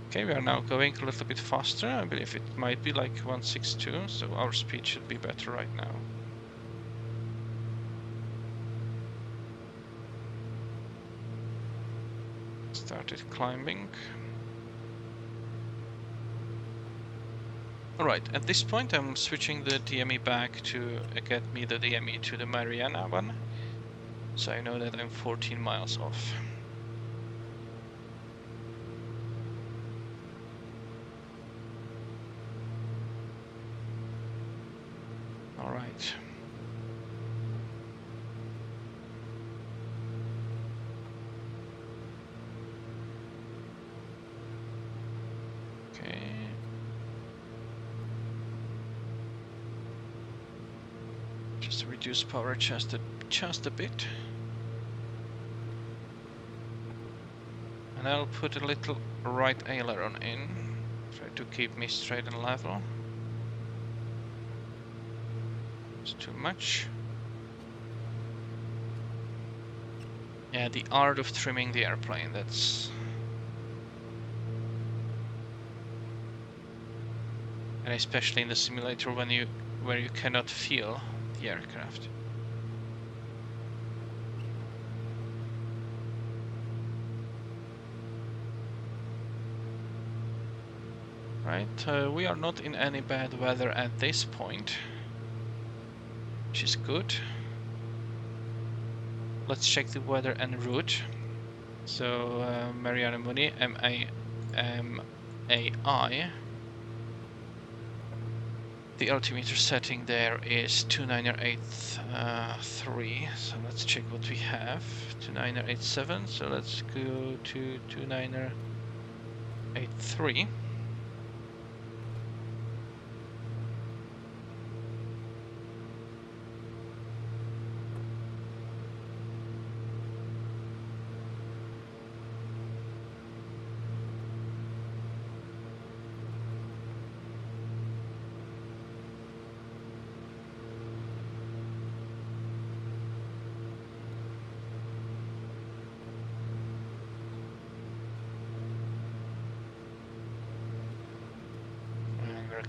Okay, we are now going a little bit faster. I believe it might be like 162, so our speed should be better right now. Started climbing. Alright, at this point I'm switching the DME back to get me the DME to the Mariana one. So I know that I'm 14 miles off. All right. Okay. Just reduce power just a bit. And I'll put a little right aileron in. Try to keep me straight and level. It's too much. Yeah, the art of trimming the airplane, that's... And especially in the simulator where you cannot feel the aircraft. Right, we are not in any bad weather at this point, which is good. Let's check the weather en route. So Mariana Muni, MAI. The altimeter setting there is 298.3. So let's check what we have. 2987. So let's go to 2983.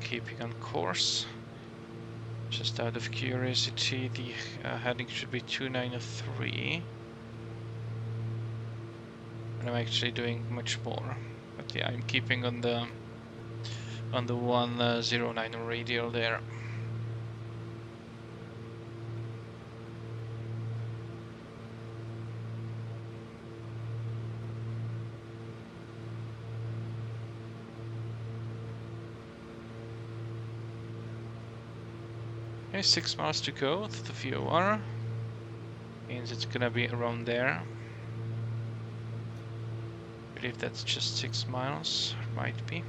Keeping on course. Just out of curiosity, the heading should be 293. And I'm actually doing much more. But yeah, I'm keeping on the 109 radial there. Okay, 6 miles to go to the VOR. Means it's gonna be around there. I believe that's just 6 miles, might be.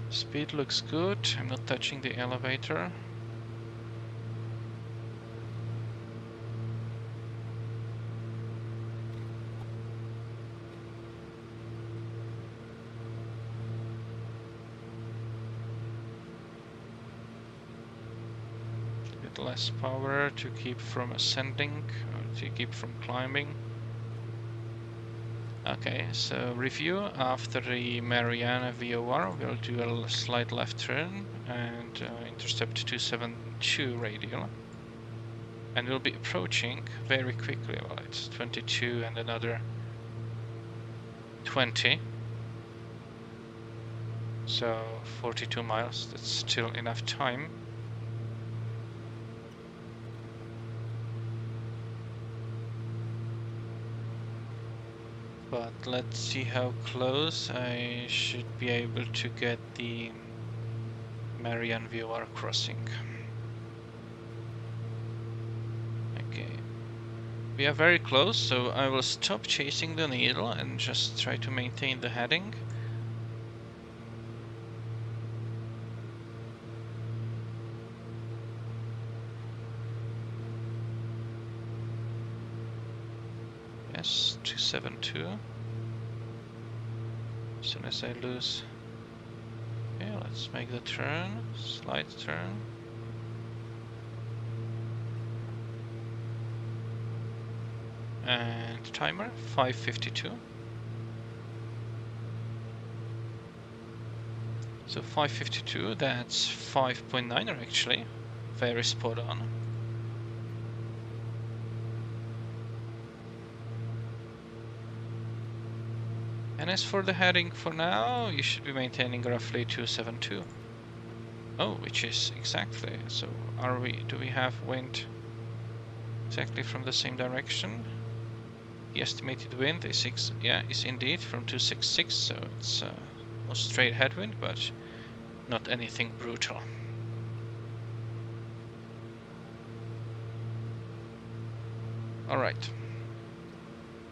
Speed looks good. I'm not touching the elevator. A bit less power to keep from ascending, or to keep from climbing. Okay, so review. After the Mariana VOR, we'll do a slight left turn and intercept 272 radial. And we'll be approaching very quickly. Well, it's 22 and another 20. So 42 miles, that's still enough time. But let's see how close I should be able to get the Marian VOR crossing. Okay, we are very close, so I will stop chasing the needle and just try to maintain the heading. Yes, 272. As soon as I lose. Okay, let's make the turn, slight turn. And timer, 5:52. So 5:52, that's 5.9er actually. Very spot on. And as for the heading for now, you should be maintaining roughly 272. Oh, which is exactly. So do we have wind exactly from the same direction? The estimated wind is is indeed from 266, so it's a straight headwind, but not anything brutal. All right.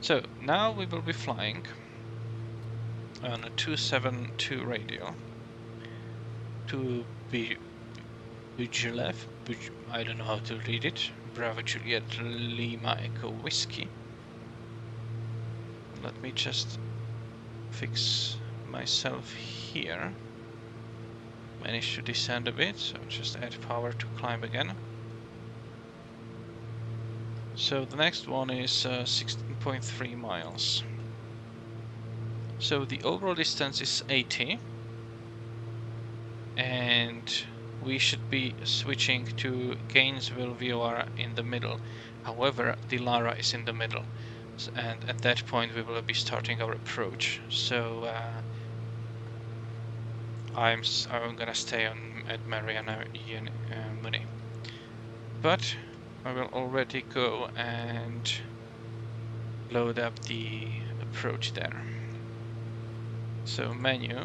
So now we will be flying on a 272 radio to Bujilev. I don't know how to read it. Bravo Juliet Lima Echo Whiskey. Let me just fix myself here. Managed to descend a bit, so just add power to climb again. So the next one is 16.3 miles. So the overall distance is 80. And we should be switching to Gainesville VOR in the middle. However, Dilara is in the middle. And at that point we will be starting our approach. So I'm gonna stay at Mariana Muni. But I will already go and load up the approach there. So menu,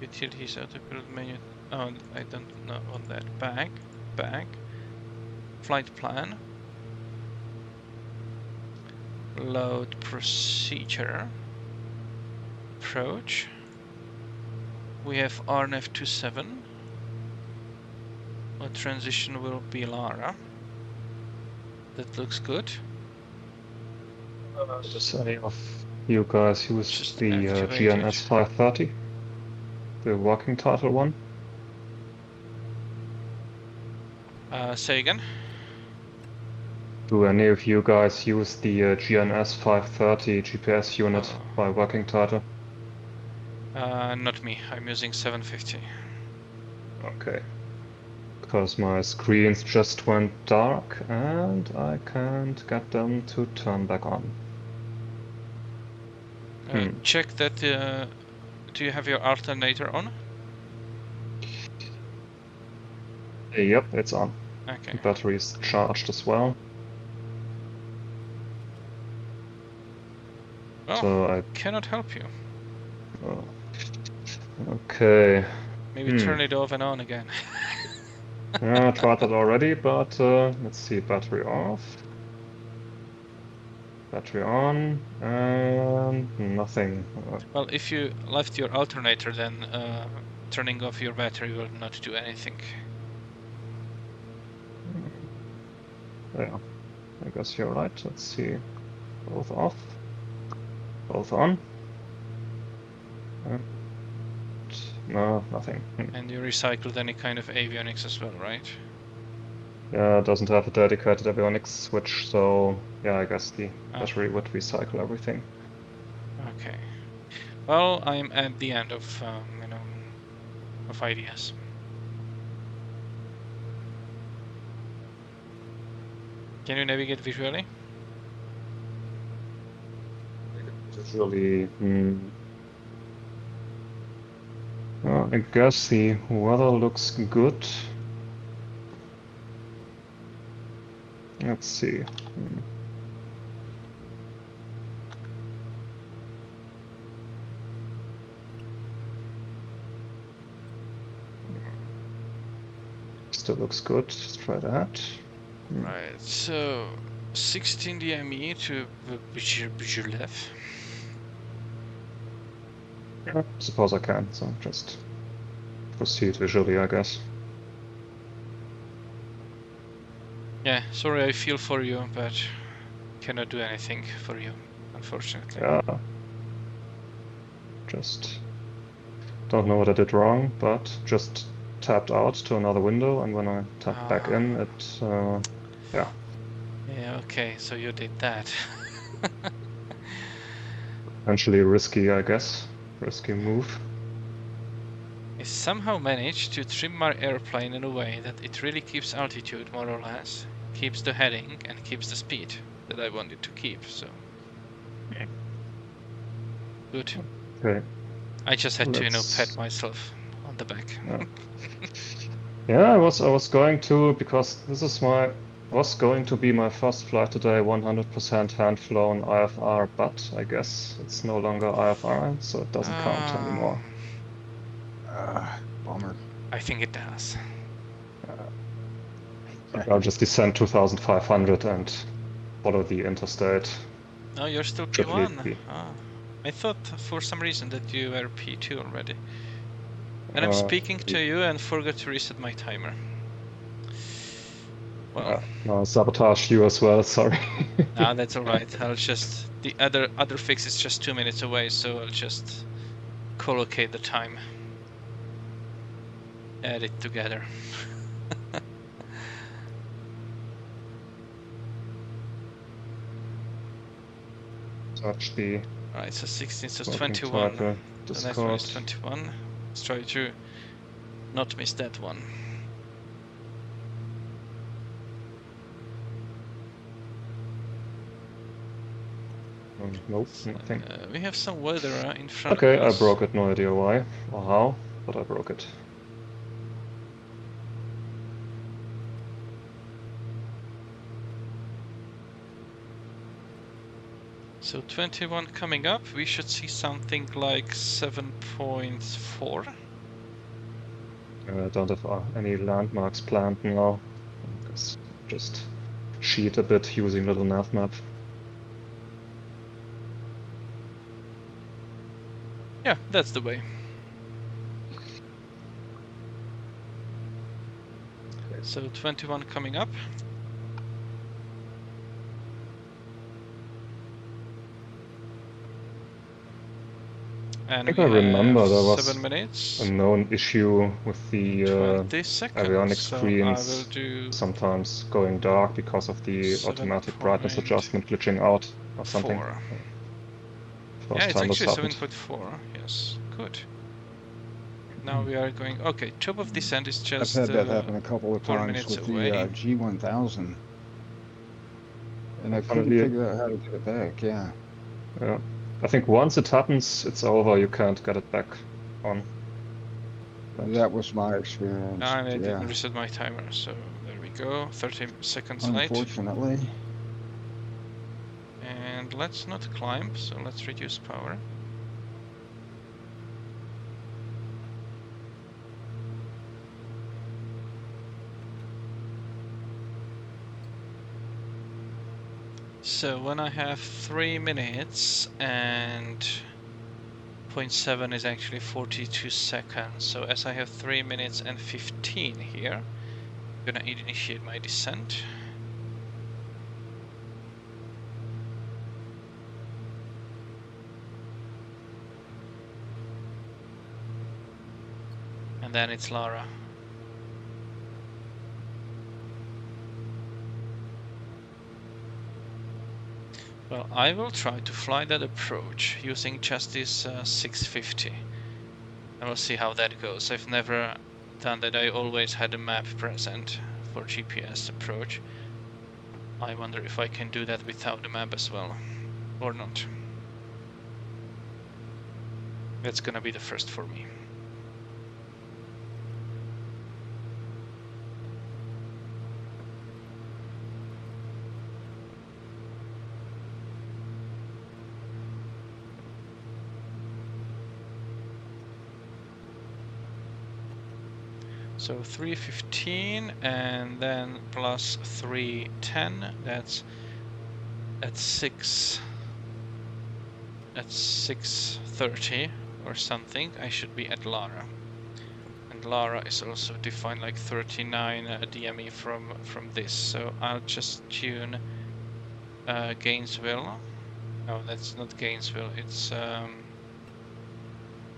utilities, autopilot menu. Oh, I don't know on that. Back, flight plan, load procedure, approach. We have RNF 27. Our transition will be Lara. That looks good. Does any of you guys use Just the activate it. GNS 530? The working title one? Say again? Do any of you guys use the GNS 530 GPS unit by working title? Not me. I'm using 750. Okay. Because my screens just went dark and I can't get them to turn back on. Check that. Do you have your alternator on? Yep, it's on. Okay. Battery is charged as well. Well, so I cannot help you. Oh. Okay. Maybe turn it off and on again. Yeah, I tried that already, but let's see. Battery off. Battery on, and nothing. Well, if you left your alternator, then turning off your battery will not do anything. Yeah, I guess you're right. Let's see. Both off. Both on. No, nothing. And you recycled any kind of avionics as well, right? Yeah, it doesn't have a dedicated avionics switch, so yeah, I guess the battery would recycle everything. Okay. Well, I'm at the end of of ideas. Can you navigate visually? Visually, well, I guess the weather looks good. Let's see. Still looks good. Let's try that. Right, so 16 DME to Bujilev. I suppose I can, so just proceed visually, I guess. Yeah, sorry, I feel for you, but cannot do anything for you, unfortunately. Yeah. Just don't know what I did wrong, but just tapped out to another window, and when I tapped back in, it, yeah. Yeah, okay, so you did that. Potentially risky, I guess. Risky move. I somehow managed to trim my airplane in a way that it really keeps altitude, more or less. Keeps the heading and keeps the speed that I wanted to keep, so... Good. Okay. I just had to, Let's- pat myself on the back. Yeah, I was going to, because was going to be my first flight today, 100% hand-flown IFR, but I guess it's no longer IFR, so it doesn't count anymore. Bummer. I think it does. I'll just descend 2,500 and follow the interstate. Oh, you're still Should lead P1? me. Ah. I thought for some reason that you were P2 already. And I'm speaking to you and forgot to reset my timer. Well, no, sabotage you as well, sorry. nah, that's alright. I'll just... The other fix is just 2 minutes away, so I'll just collocate the time. Add it together. Touch the Right, so 16, so working 21. title, The next one is Discord. 21. Let's try to not miss that one. Nope, nothing. We have some weather in front Okay, of I us. broke it, no idea why or how, but I broke it. So 21 coming up, we should see something like 7.4. I don't have any landmarks planned now. I guess just cheat a bit using little nav map. Yeah, that's the way. So 21 coming up. And I think I remember there was 7 minutes. a known issue with the 20 seconds. avionic So screens I will do sometimes going dark because of the automatic brightness 7.4. adjustment glitching out or something. Yeah, First it's time this actually happened. 7.4. Yes, good. Now we are going. Okay, top of descent is just. I've had that happen a couple of 4 times minutes with away. the G1000. And I couldn't Definitely. figure out how to get it back, yeah. Yeah. I think once it happens, it's over. You can't get it back on. But That was my experience. And I yeah. didn't reset my timer, so there we go. 30 seconds late. Unfortunately. And let's not climb, so let's reduce power. So when I have 3 minutes and 0.7 is actually 42 seconds. So as I have 3 minutes and 15 here, I'm gonna initiate my descent. And then it's Lara. Well, I will try to fly that approach using just this 650. And we'll see how that goes. I've never done that. I always had a map present for GPS approach. I wonder if I can do that without the map as well, or not. That's gonna be the first for me. So 315 and then plus 310, that's at 630 or something. I should be at Lara. And Lara is also defined like 39 DME from this. So I'll just tune Gainesville. No, that's not Gainesville, it's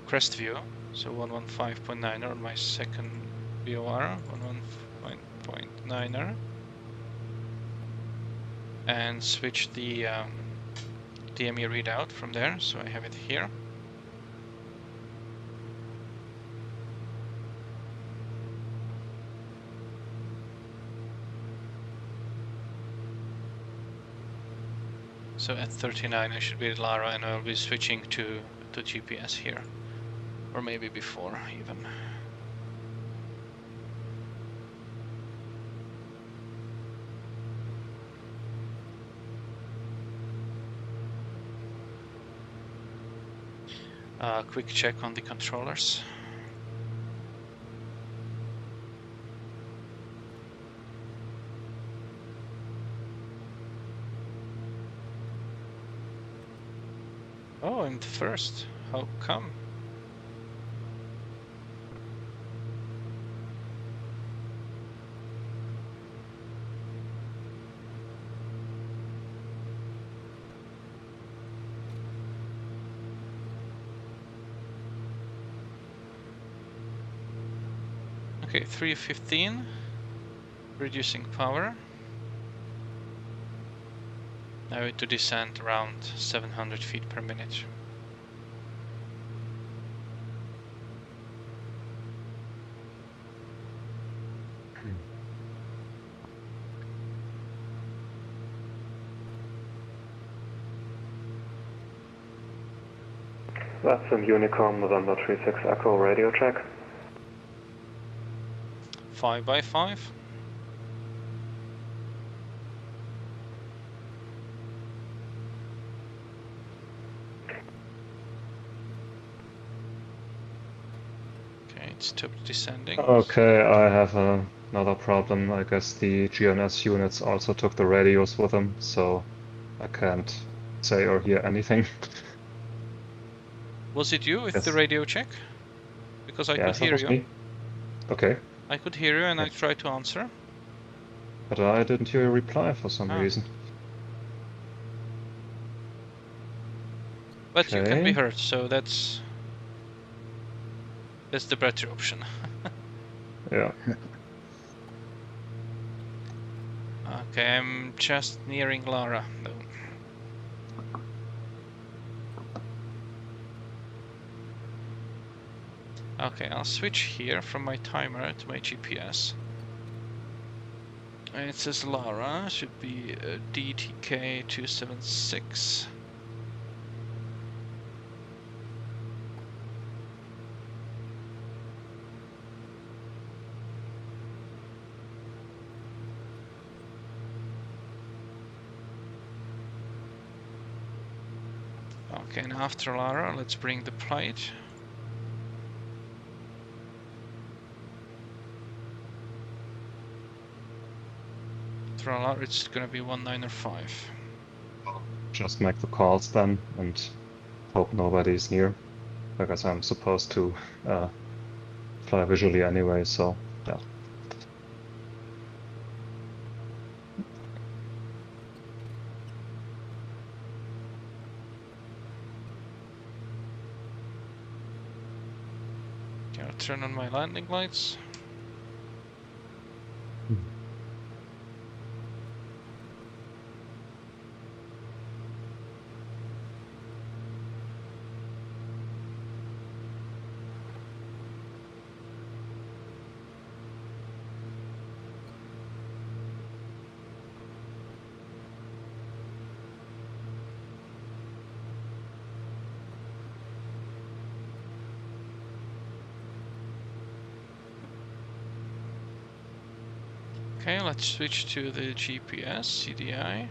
Crestview. So 115.9 on my second VOR, 11.9er, and switch the DME readout from there, so I have it here. So at 39 I should be at Lara and I'll be switching to to GPS here, or maybe before even. Quick check on the controllers. Oh, I'm the first. How come? Okay, 315. Reducing power. Now to descend around 700 feet per minute. That's some Unicom November 36 Echo radio check. 5x5. Okay, it stopped descending. Okay, I have another problem. I guess the GNS units also took the radios with them, so I can't say or hear anything. Was it you with Yes. the radio check? Because I could Yes, that hear was you. me. Okay, I could hear you and I Yes. tried to answer. but I didn't hear a reply for some Ah. reason. But you can be Okay. heard, so that's the better option. Yeah. Okay, I'm just nearing Lara though. Okay, I'll switch here from my timer to my GPS. And it says Lara, should be DTK 276. Okay, and after Lara, let's bring the plate. After Lara, it's gonna be 195. Just make the calls then and hope nobody's near. Because I'm supposed to fly visually anyway, so yeah. Okay, I'll turn on my landing lights. Okay, let's switch to the GPS, CDI.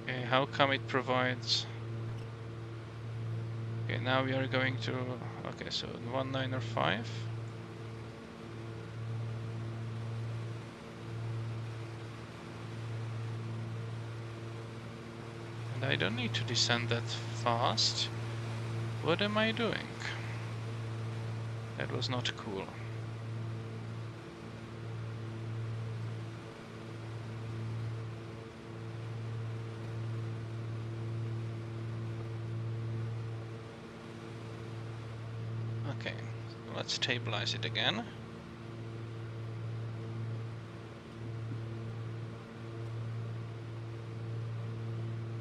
Okay, how come it provides... Okay, now we are going to... Okay, so 195. And I don't need to descend that fast. What am I doing? That was not cool. Okay, let's stabilize it again.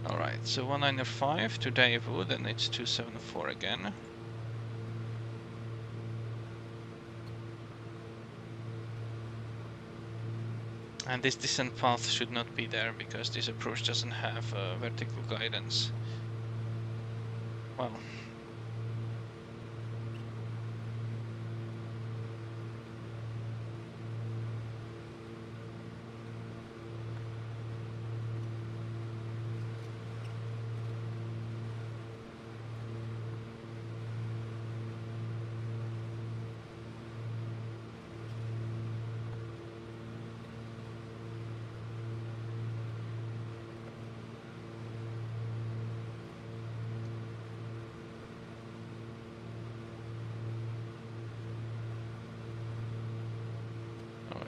Alright, so 195 to Daewood, and it's 274 again. And this descent path should not be there because this approach doesn't have vertical guidance. well,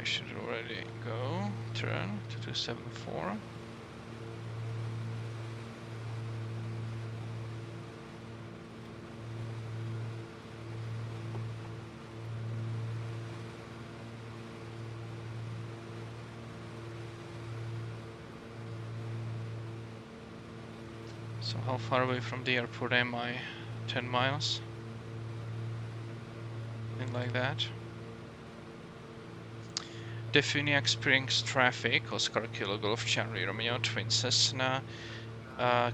I should already go. Turn to 274. So how far away from the airport am I? 10 miles? Something like that. Defuniak Springs traffic, Oscar Kilo Golf Charlie Romeo, Twin Cessna.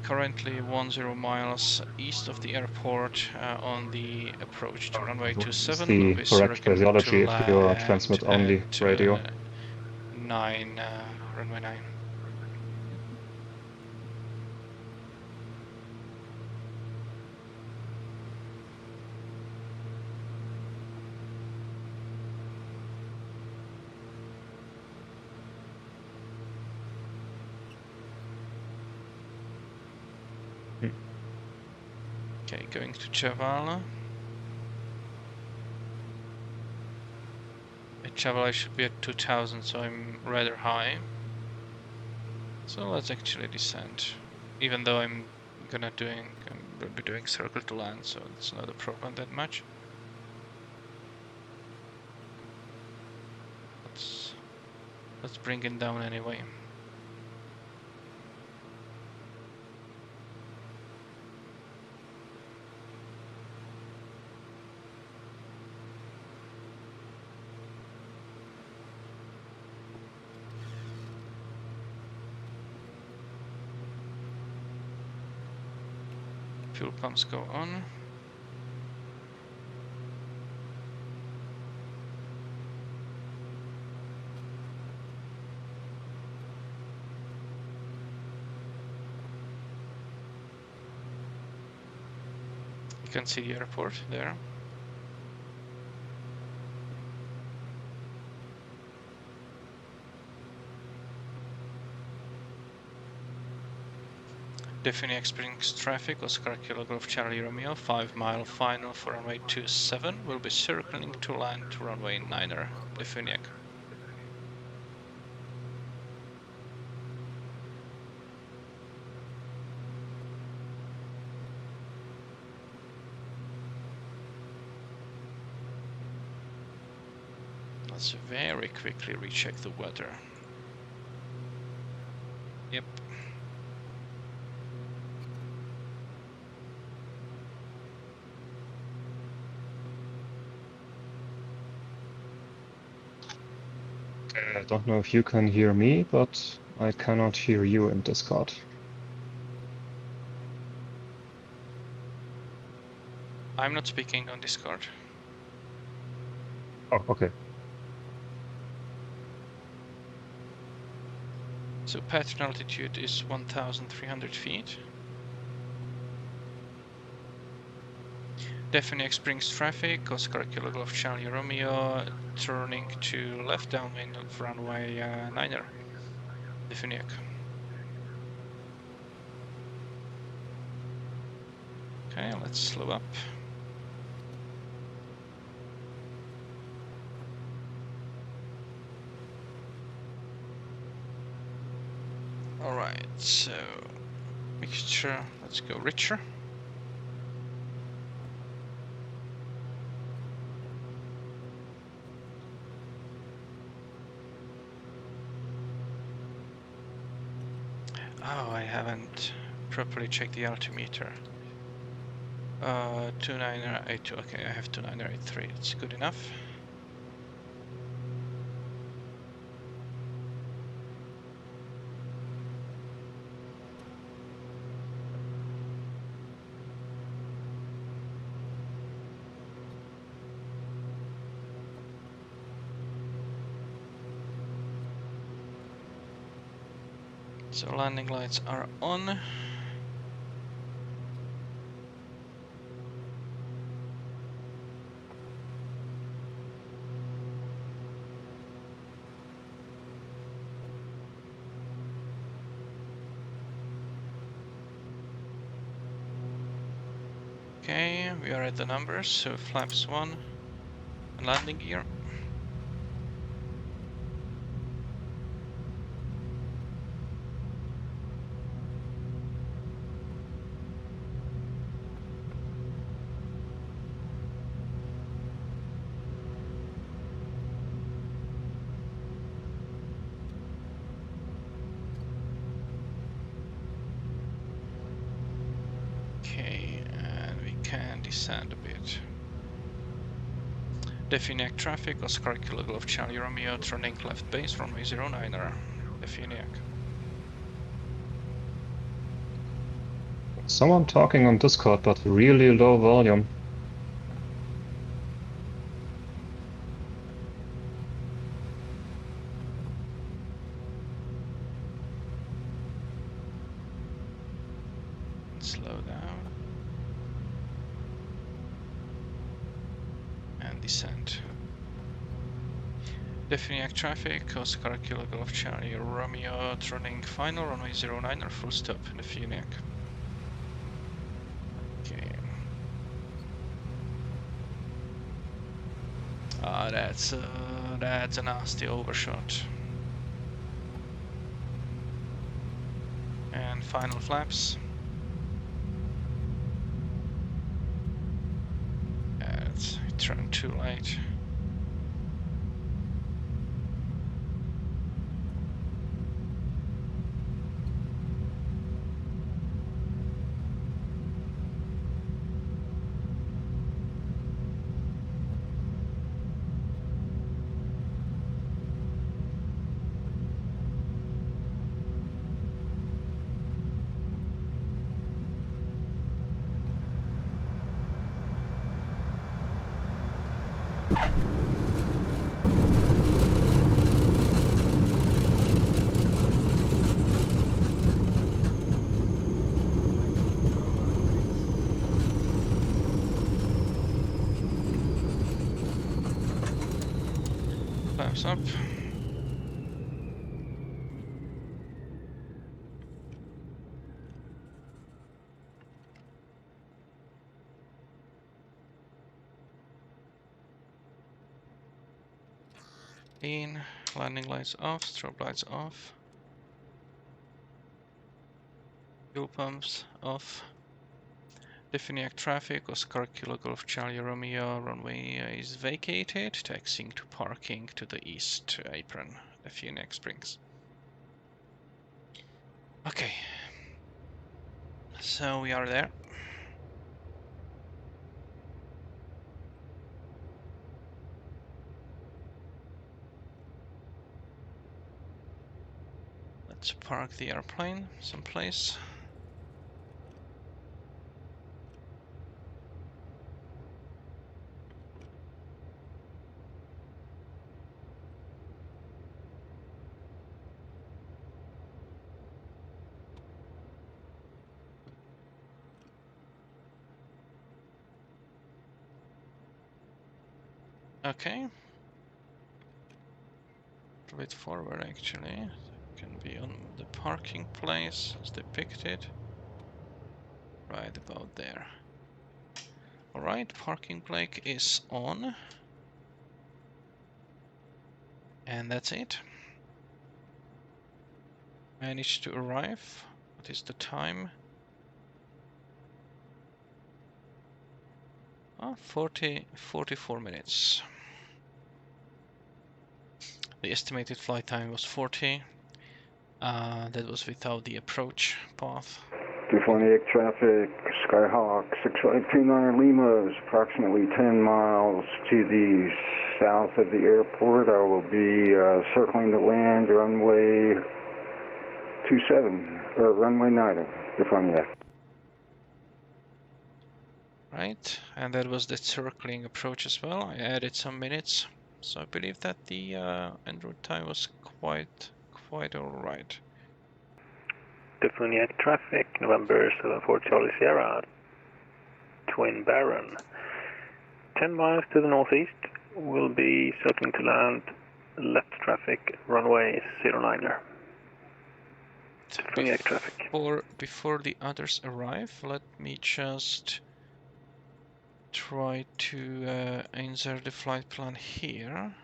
Currently 10 miles east of the airport on the approach to runway What is 27. Will the be correct circling to phraseology if you are land transmit at only radio? 9, runway 9. Okay, going to Chavala. At Chavala I should be at 2000, so I'm rather high. So let's actually descend. Even though I'm will be doing circle to land, so it's not a problem that much. Let's bring it down anyway. Fuel pumps go on. You can see the airport there. Defuniak Springs traffic, Oscar Kilo Golf Charlie Romeo, 5 mile final for runway 27. Will be circling to land to runway 9er, Defuniak. Let's very quickly recheck the weather. Yep. I don't know if you can hear me, but I cannot hear you in Discord. I'm not speaking on Discord. Oh, okay. So pattern altitude is 1,300 feet. Defuniak Springs traffic, Oscar Kilo Golf Charlie Romeo, turning to left downwind of runway 9er, Defuniak. Okay, let's slow up. Alright, so mixture, let's go richer. Oh, I haven't properly checked the altimeter. 2982, okay, I have 2983, it's good enough. So landing lights are on. Okay, we are at the numbers, so flaps 1 and landing gear. Okay, and we can descend a bit. Defuniak traffic, Oscar Kilo Golf Charlie Romeo, turning left base, runway 09er. Defuniak. Someone talking on Discord, but really low volume. Slow down. And descend. Defuniak traffic, Oscar Kilo Golf Charlie Romeo, turning final, runway 09er, full stop in Defuniak. Okay. Ah, that's a nasty overshot. And final flaps. It turned too late. Flaps up. In, landing lights off, strobe lights off. Fuel pumps off. Defuniak traffic, Oscar Kilo Golf Charlie Romeo, runway is vacated, taxiing to parking to the east apron, Defuniak Springs. Okay, so we are there. Let's park the airplane someplace. Okay. A bit forward actually. Can be on the parking place as depicted. Right about there. Alright, parking brake is on. And that's it. Managed to arrive. What is the time? 44 minutes. The estimated flight time was 40. That was without the approach path. Defuniak traffic, Skyhawk 6529 Lima is approximately 10 miles to the south of the airport. I will be circling to land runway 27, or runway 9, Defuniak. Right, and that was the circling approach as well. I added some minutes, so I believe that the en route time was quite alright. Defuniak traffic, November 74 Charlie Sierra, Twin Baron. 10 miles to the northeast, will be circling to land, left traffic, runway 09er. Defuniak traffic. Before the others arrive, let me just try to insert the flight plan here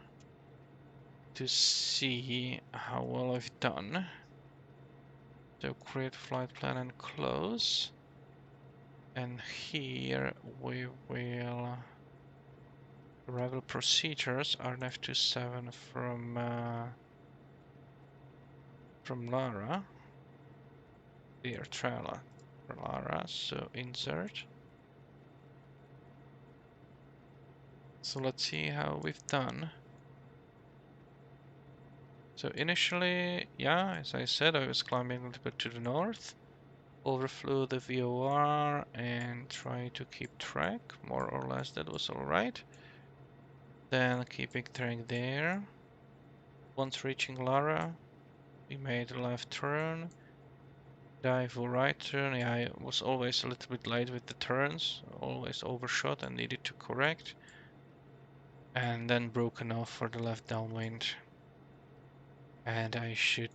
to see how well I've done. So create flight plan and close. And here we will arrival procedures RNF27 from Lara. Dear Trailer for Lara, so insert. So let's see how we've done. So initially, yeah, as I said, I was climbing a little bit to the north, overflew the VOR and try to keep track, more or less that was alright. Then keeping track there. Once reaching Lara, we made a left turn, dive or right turn. Yeah, I was always a little bit late with the turns, always overshot and needed to correct. And then broken off for the left downwind. And I should,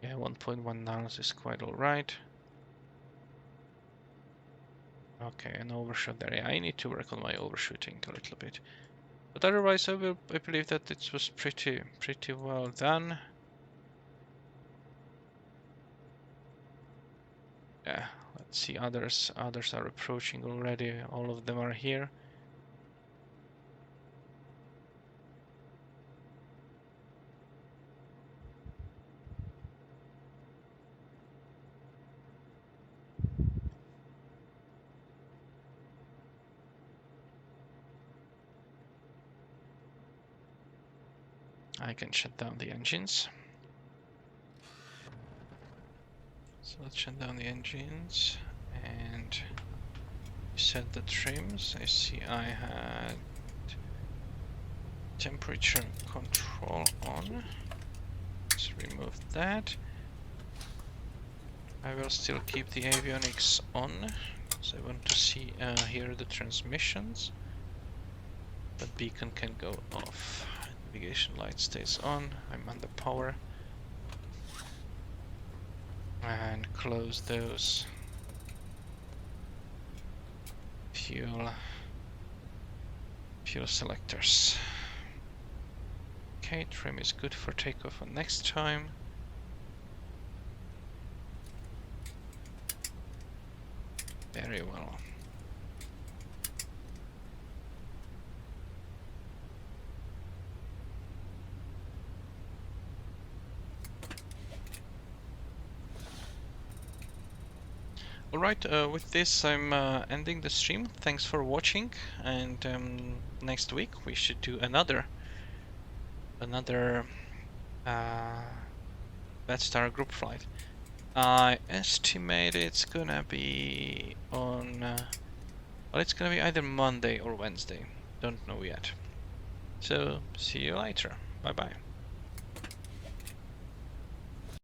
yeah, 1.1 knots is quite alright. Okay, an overshot there. Yeah, I need to work on my overshooting a little bit. But otherwise, I believe that it was pretty well done. Yeah, let's see, others are approaching already. All of them are here. I can shut down the engines. So let's shut down the engines and set the trims. I see I had temperature control on. Let's remove that. I will still keep the avionics on, so I want to see hear the transmissions. The beacon can go off. Navigation light stays on. I'm under power. And close those. Fuel selectors. Okay, trim is good for takeoff on next time. Very well. Alright, with this I'm ending the stream. Thanks for watching, and next week we should do another VATSTAR group flight. I estimate it's gonna be on, well, it's gonna be either Monday or Wednesday. Don't know yet. So, see you later. Bye bye.